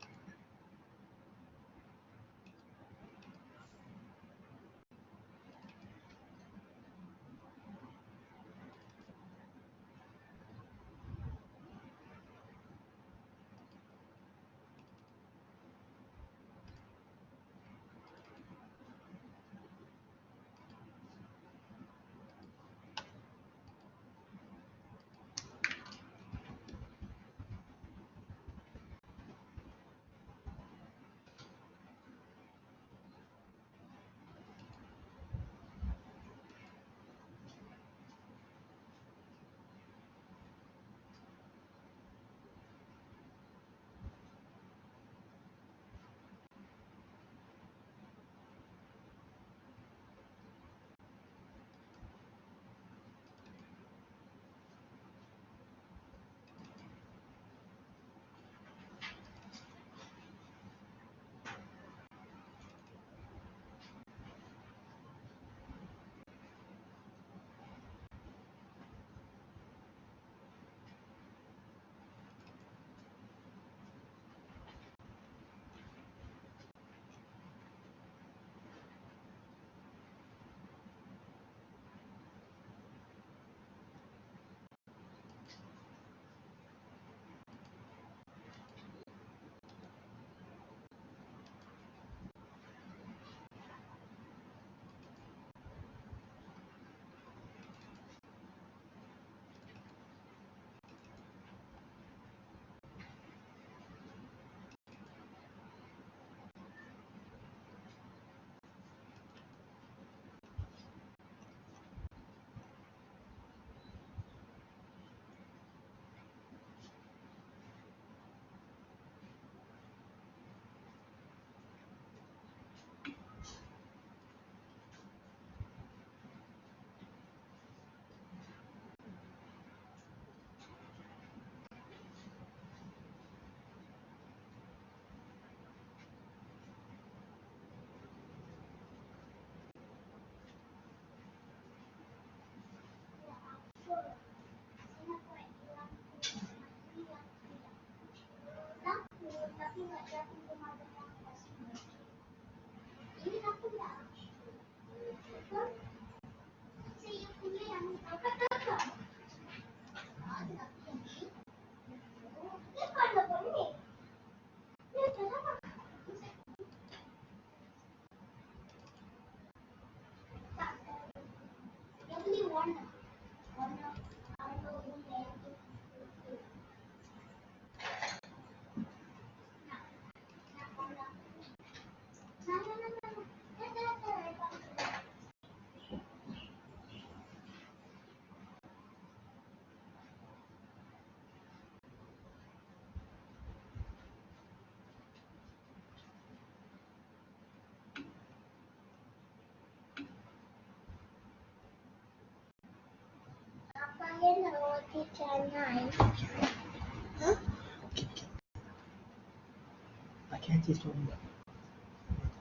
Pakai hati tuan bawah.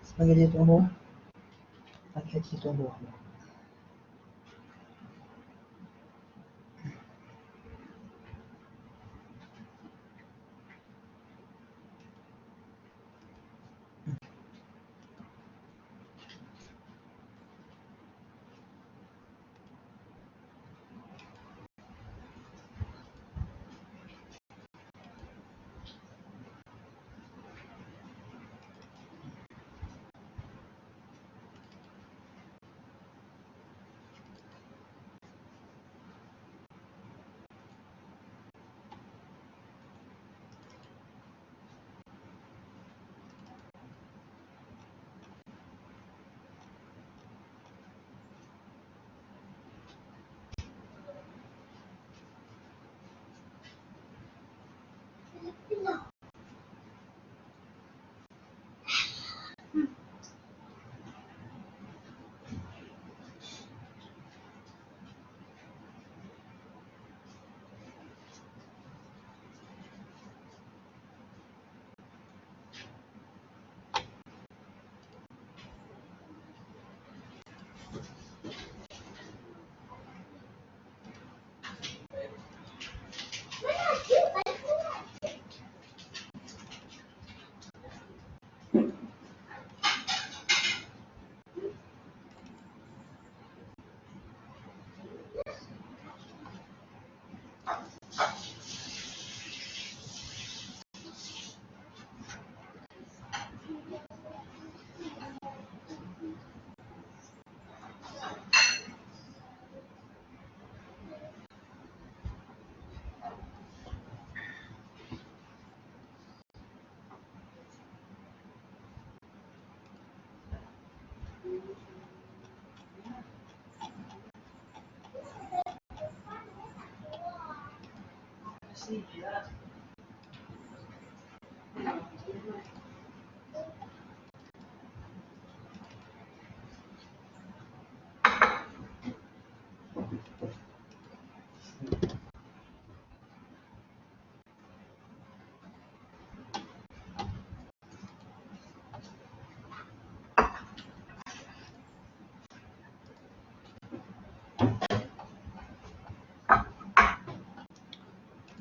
Sebagai dia tuan bawah. Pakai hati tuan bawah.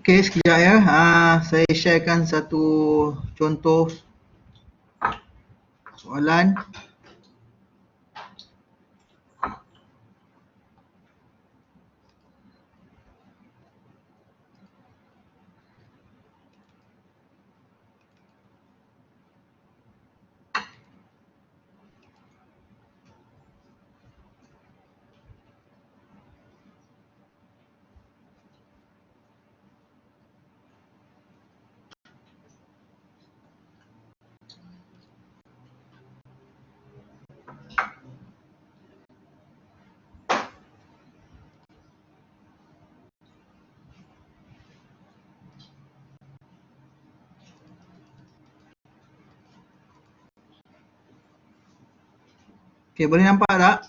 Okey, sekejap ya. Saya sharekan satu contoh soalan. Okey, boleh nampak tak?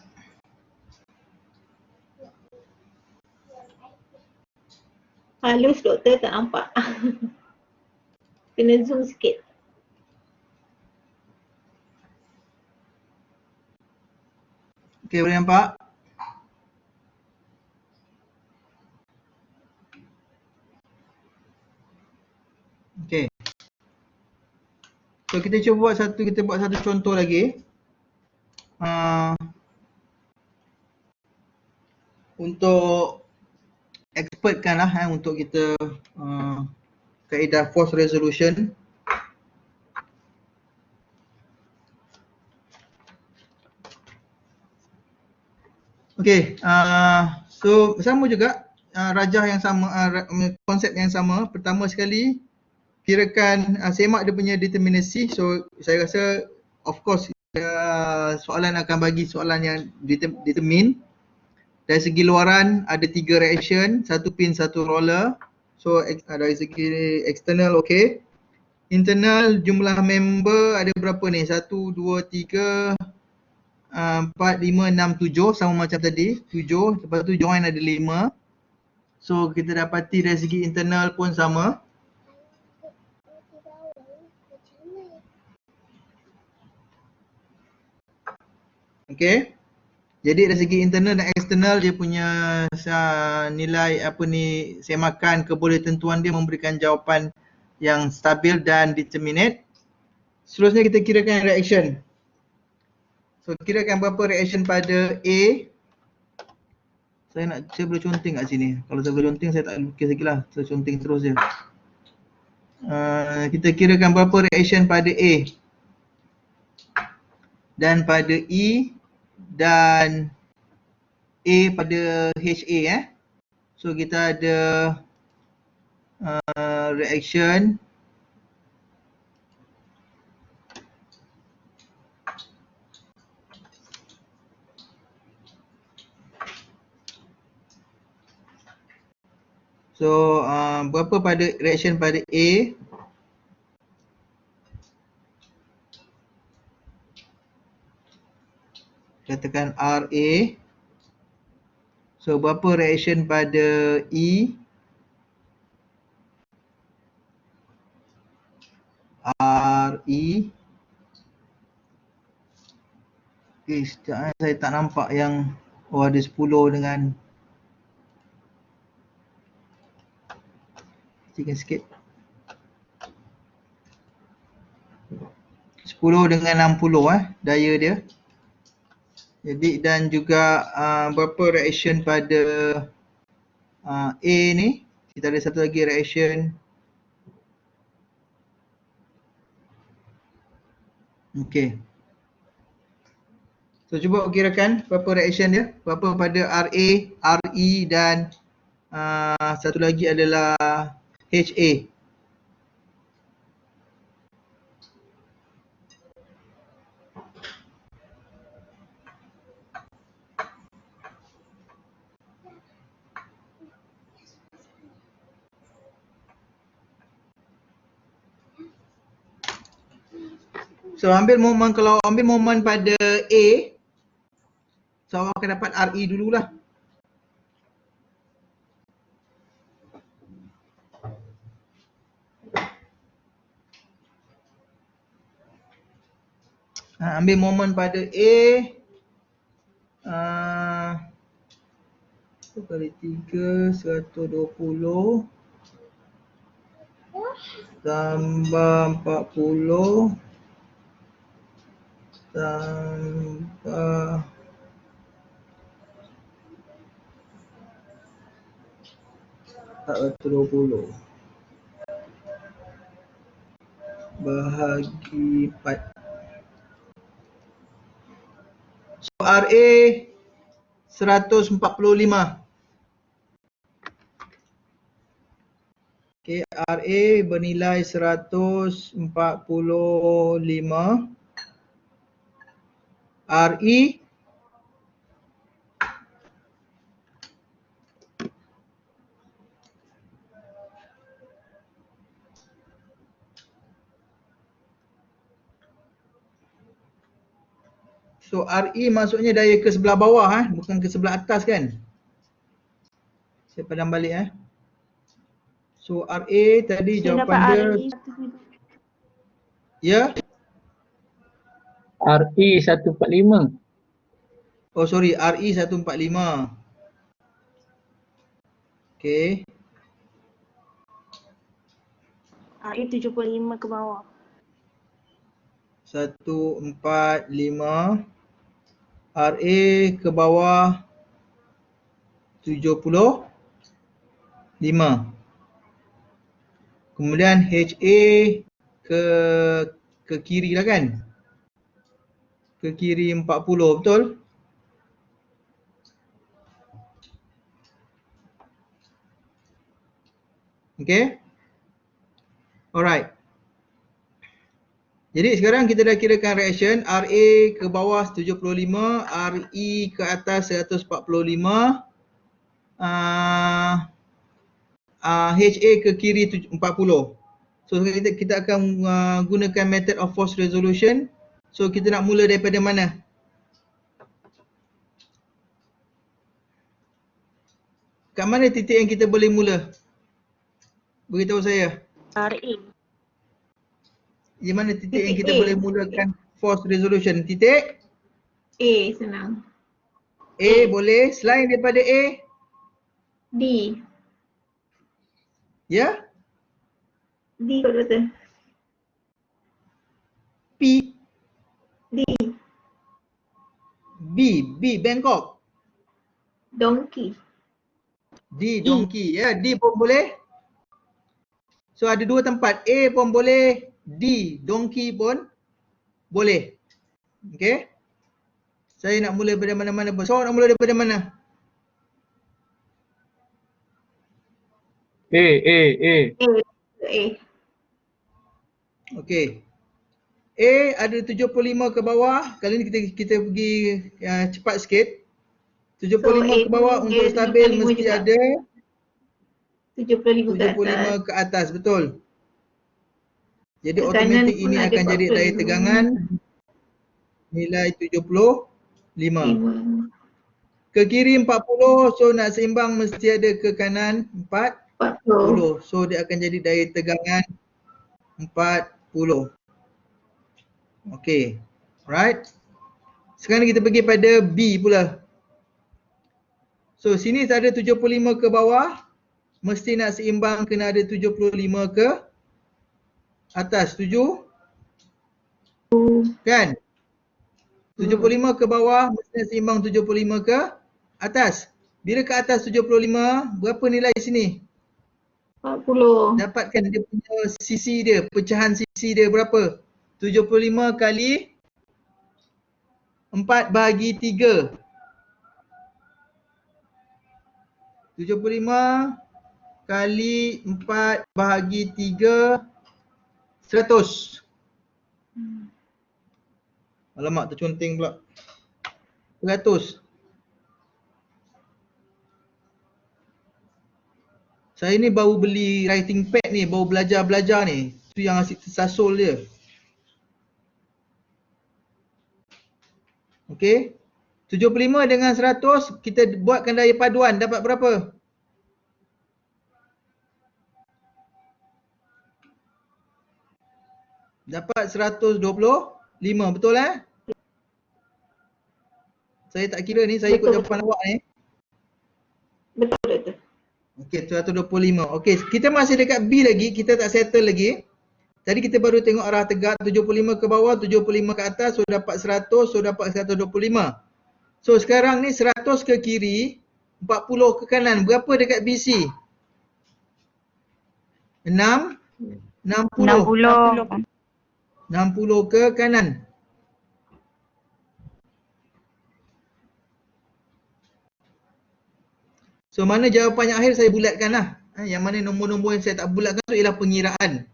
Halus doktor, tak nampak. Kena zoom sikit. Okey, boleh nampak? Okey. So kita cuba buat satu contoh lagi. Untuk expertkan lah untuk kita kaedah force resolution. Okay, so sama juga rajah yang sama, konsep yang sama. Pertama sekali kirakan semak dia punya determinasi. So saya rasa of course soalan akan bagi soalan yang determine. Dari segi luaran ada 3 reaction, satu pin, satu roller. So dari segi external okey. Internal jumlah member ada berapa ni? 1, 2, 3, 4, 5, 6, 7 sama macam tadi. 7, lepas tu join ada 5. So kita dapati dari segi internal pun sama. Okey. Jadi dari segi internal dan eksternal dia punya nilai semakan kebolehtentuan dia memberikan jawapan yang stabil dan determinate. Seterusnya kita kirakan reaction. So kirakan berapa reaction pada A. Saya boleh conteng kat sini. Kalau saya boleh conteng saya tak lukis lagi lah. Saya conteng terus je. Kita kirakan berapa reaction pada A dan pada E dan A pada HA So kita ada reaction So berapa pada reaction pada A katakan RA. So berapa reaction pada E RE. Okay, sekejap saya tak nampak yang ada 10 dengan sikit 10 dengan 60 daya dia. Jadi dan juga berapa reaction pada A ni. Kita ada satu lagi reaction. Okay. So cuba kirakan berapa reaction dia. Berapa pada RA, RE dan satu lagi adalah HA. So kalau ambil momen pada A, so awak akan dapat RE dululah. Ambil momen pada A, 1 kali 3, 120 tambah 40 tambah 420 bahagi 4. So RA 145. Okay, RA bernilai 145. RE So RE maksudnya daya ke sebelah bawah bukan ke sebelah atas kan. Saya padam balik So RA tadi Saya jawapan dapat dia RE ya. RE 145. Oh sorry, RE 145. Okay. RE 75 ke bawah. 145. RA ke bawah 75. Kemudian HA ke kiri lah kan? Ke kiri 40, betul? Okay. Alright. Jadi sekarang kita dah kirakan reaction RA ke bawah 75, RE ke atas 145, HA ke kiri 40. So kita akan gunakan method of force resolution. So kita nak mula daripada mana? Kat mana titik yang kita boleh mula? Beritahu saya. RA. Di mana titik yang Titik kita A. boleh mulakan force resolution? Titik A senang. A boleh. Selain daripada A, D. ya? D kot doktor. P, D. B Bangkok. Donkey. D donkey. Ya, D pun boleh. So ada dua tempat. A pun boleh, D donkey pun boleh. Okay. Saya nak mula daripada mana-mana pun. So nak mula daripada mana? A. A. A. Okay. A ada 75 ke bawah. Kali ni kita pergi cepat sikit. 75 ke bawah untuk stabil 75 mesti juga. ada 75 ke atas. 75 ke atas, betul. Jadi Ke kanan automatik pun ini ada akan jadi daya 45. tegangan nilai 75. 5. Ke kiri 40, so nak seimbang mesti ada ke kanan 40. 40. So dia akan jadi daya tegangan 40. Okey. Alright. Sekarang kita pergi pada B pula. So sini ada 75 ke bawah, mesti nak seimbang kena ada 75 ke atas. Setuju? Kan? 75 ke bawah mesti nak seimbang 75 ke atas. Bila ke atas 75, berapa nilai sini? 40. Dapatkan dia punya sisi dia, pecahan sisi dia berapa? 75 kali 4 bahagi 3. 75 kali 4 bahagi 3, 100. Alamak, terconteng pula. 100. Saya ni baru beli writing pad ni, baru belajar-belajar ni. Tu yang asyik tersasul dia. Okey. 75 dengan 100, kita buatkan daya paduan. Dapat berapa? Dapat 125, betul Saya tak kira ni, saya ikut Betul, jawapan awak ni. Betul doktor. Okey, 125. Okey, kita masih dekat B lagi, kita tak settle lagi. Tadi kita baru tengok arah tegak 75 ke bawah, 75 ke atas, so dapat 100, so dapat 125. So sekarang ni 100 ke kiri, 40 ke kanan. Berapa dekat BC? 60. 60. 60 ke kanan. So mana jawapan yang akhir saya bulatkan lah. Yang mana nombor-nombor yang saya tak bulatkan tu ialah pengiraan.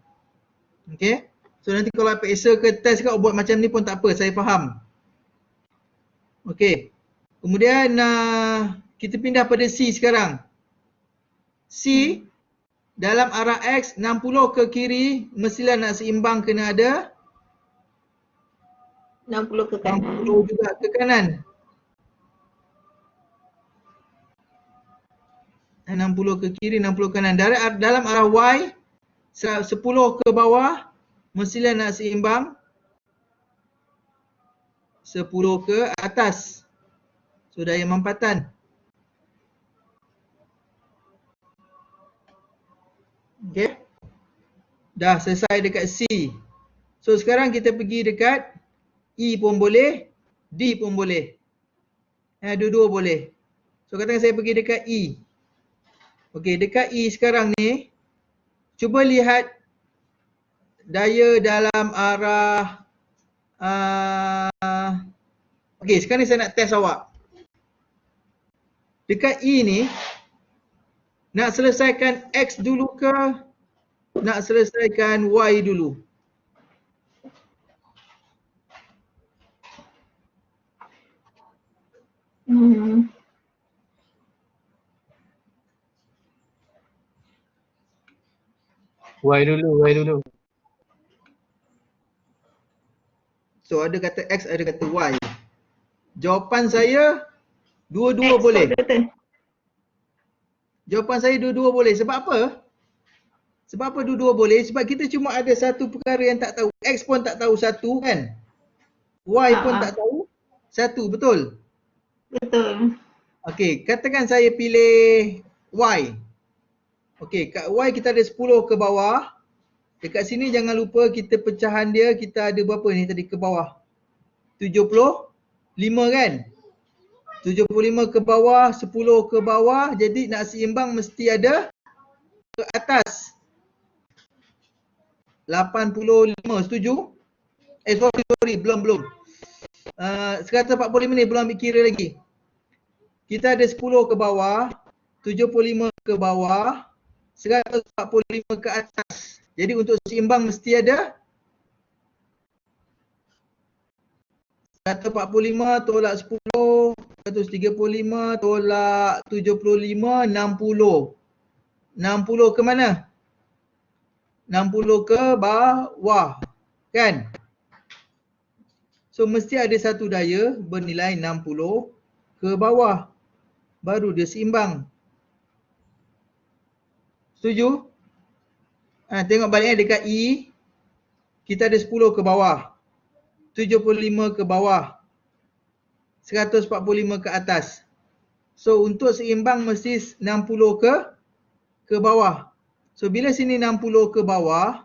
Okay. So nanti kalau periksa ke test ke buat macam ni pun tak apa, saya faham. Okay. Kemudian kita pindah pada C sekarang. C dalam arah X 60 ke kiri, mestilah nak seimbang kena ada 60 ke kanan. 60 juga ke kanan. 60 ke kiri, 60 ke kanan. Dalam arah Y 10 ke bawah, mestilah nak seimbang 10 ke atas. So daya mampatan. Okay. Dah selesai dekat C. So sekarang kita pergi dekat E pun boleh, D pun boleh. Dua-dua boleh. So katakan saya pergi dekat E. Okey, dekat E sekarang ni, cuba lihat daya dalam arah okey, sekarang ni saya nak test awak. Dekat E ni, nak selesaikan X dulu ke nak selesaikan Y dulu? Y dulu. So ada kata X, ada kata Y. Jawapan saya dua-dua X boleh. Doktor. Jawapan saya dua-dua boleh. Sebab apa? Sebab apa dua-dua boleh? Sebab kita cuma ada satu perkara yang tak tahu. X pun tak tahu satu kan? Y pun tak tahu satu, betul? Betul. Okey, katakan saya pilih Y. Okey, kat Y kita ada 10 ke bawah. Dekat sini jangan lupa kita pecahan dia, kita ada berapa ni tadi ke bawah? 75 kan? 75 ke bawah, 10 ke bawah. Jadi nak seimbang mesti ada ke atas. 85, setuju? Sorry, belum. 145 ni belum ambil kira lagi. Kita ada 10 ke bawah, 75 ke bawah, 145 ke atas. Jadi untuk seimbang mesti ada 145 tolak 10, 135 tolak 75, 60. 60 ke mana? 60 ke bawah, kan? So mesti ada satu daya bernilai 60 ke bawah. Baru dia seimbang. Setuju? Tengok baliknya dekat E. Kita ada 10 ke bawah, 75 ke bawah, 145 ke atas. So untuk seimbang mesti 60 ke bawah. So bila sini 60 ke bawah,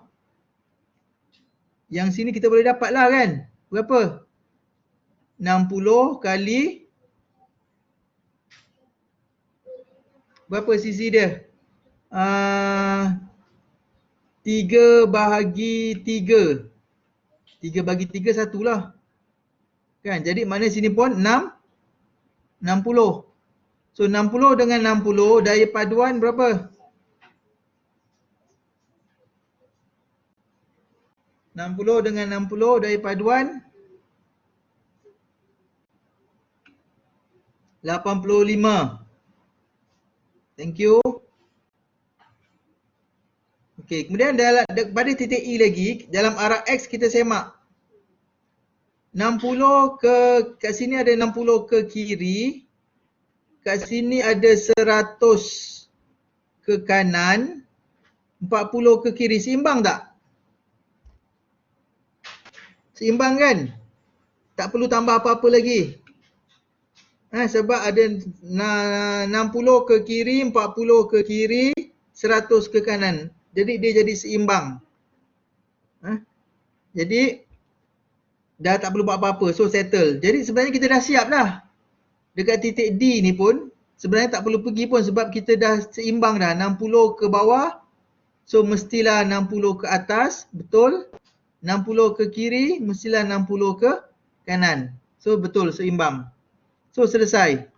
yang sini kita boleh dapat lah kan? Berapa? 60 kali berapa sisi dia? 3 bahagi 3. 3 bahagi 3 satulah. Kan? Jadi mana sini pun 60. So 60 dengan 60 daya paduan berapa? 60 dengan 60 daya paduan 85. Thank you. Okey, kemudian pada titik E lagi, dalam arah X kita semak. 60 kat sini ada 60 ke kiri. Kat sini ada 100 ke kanan. 40 ke kiri. Seimbang tak? Seimbang kan? Tak perlu tambah apa-apa lagi. Sebab ada 60 ke kiri, 40 ke kiri, 100 ke kanan. Jadi dia jadi seimbang. Jadi dah tak perlu buat apa-apa. So settle. Jadi sebenarnya kita dah siap dah. Dekat titik D ni pun sebenarnya tak perlu pergi pun sebab kita dah seimbang dah. 60 ke bawah. So mestilah 60 ke atas. Betul. 60 ke kiri, mestilah 60 ke kanan. So betul, seimbang. So selesai.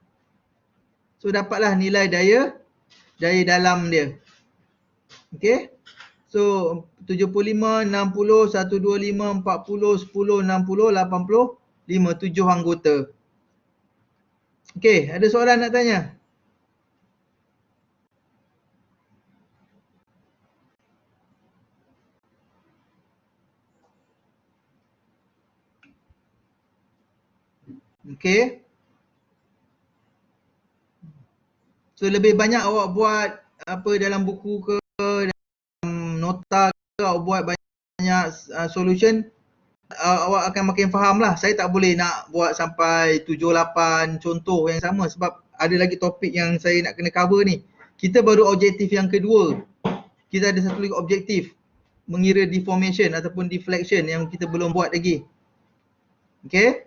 So dapatlah nilai daya dalam dia. Okay. So 75, 60, 125, 40, 10, 60, 80, 7 anggota. Okay, ada soalan nak tanya? Okay. So lebih banyak awak buat apa dalam buku ke, dalam nota ke, awak buat banyak solution, awak akan makin faham lah. Saya tak boleh nak buat sampai 7-8 contoh yang sama sebab ada lagi topik yang saya nak kena cover ni. Kita baru objektif yang kedua. Kita ada satu lagi objektif. mengira deformation ataupun deflection yang kita belum buat lagi. Okay.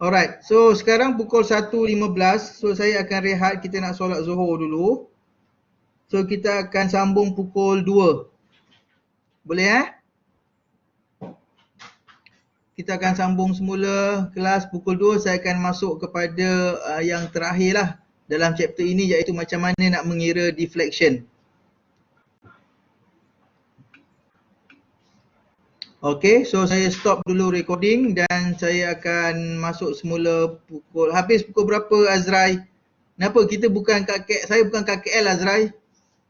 Alright, so sekarang pukul 1.15. So saya akan rehat, kita nak solat Zuhur dulu. So kita akan sambung pukul 2. Boleh Kita akan sambung semula kelas pukul 2. Saya akan masuk kepada yang terakhir lah dalam chapter ini, iaitu macam mana nak mengira deflection. Okay, so saya stop dulu recording dan saya akan masuk semula habis pukul berapa Azrai? Kenapa kita bukan saya bukan kat KL Azrai.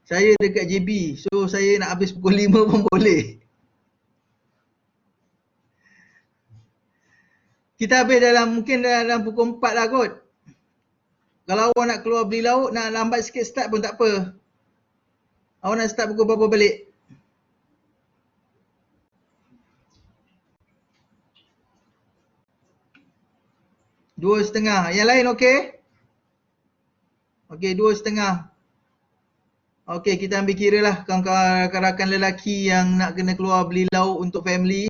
Saya dekat JB. So saya nak habis pukul 5 pun boleh. Kita habis mungkin dalam pukul 4 lah kot. Kalau awak nak keluar beli lauk, nak lambat sikit start pun tak apa. Awak nak start pukul berapa balik? 2.30. Yang lain okey? Okey, 2.30. Okey, kita ambil kira lah rakan-rakan lelaki yang nak kena keluar beli lauk untuk family.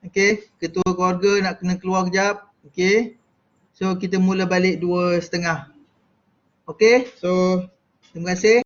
Okey, ketua keluarga nak kena keluar kejap. Okey. So kita mula balik 2.30. Okey, so terima kasih.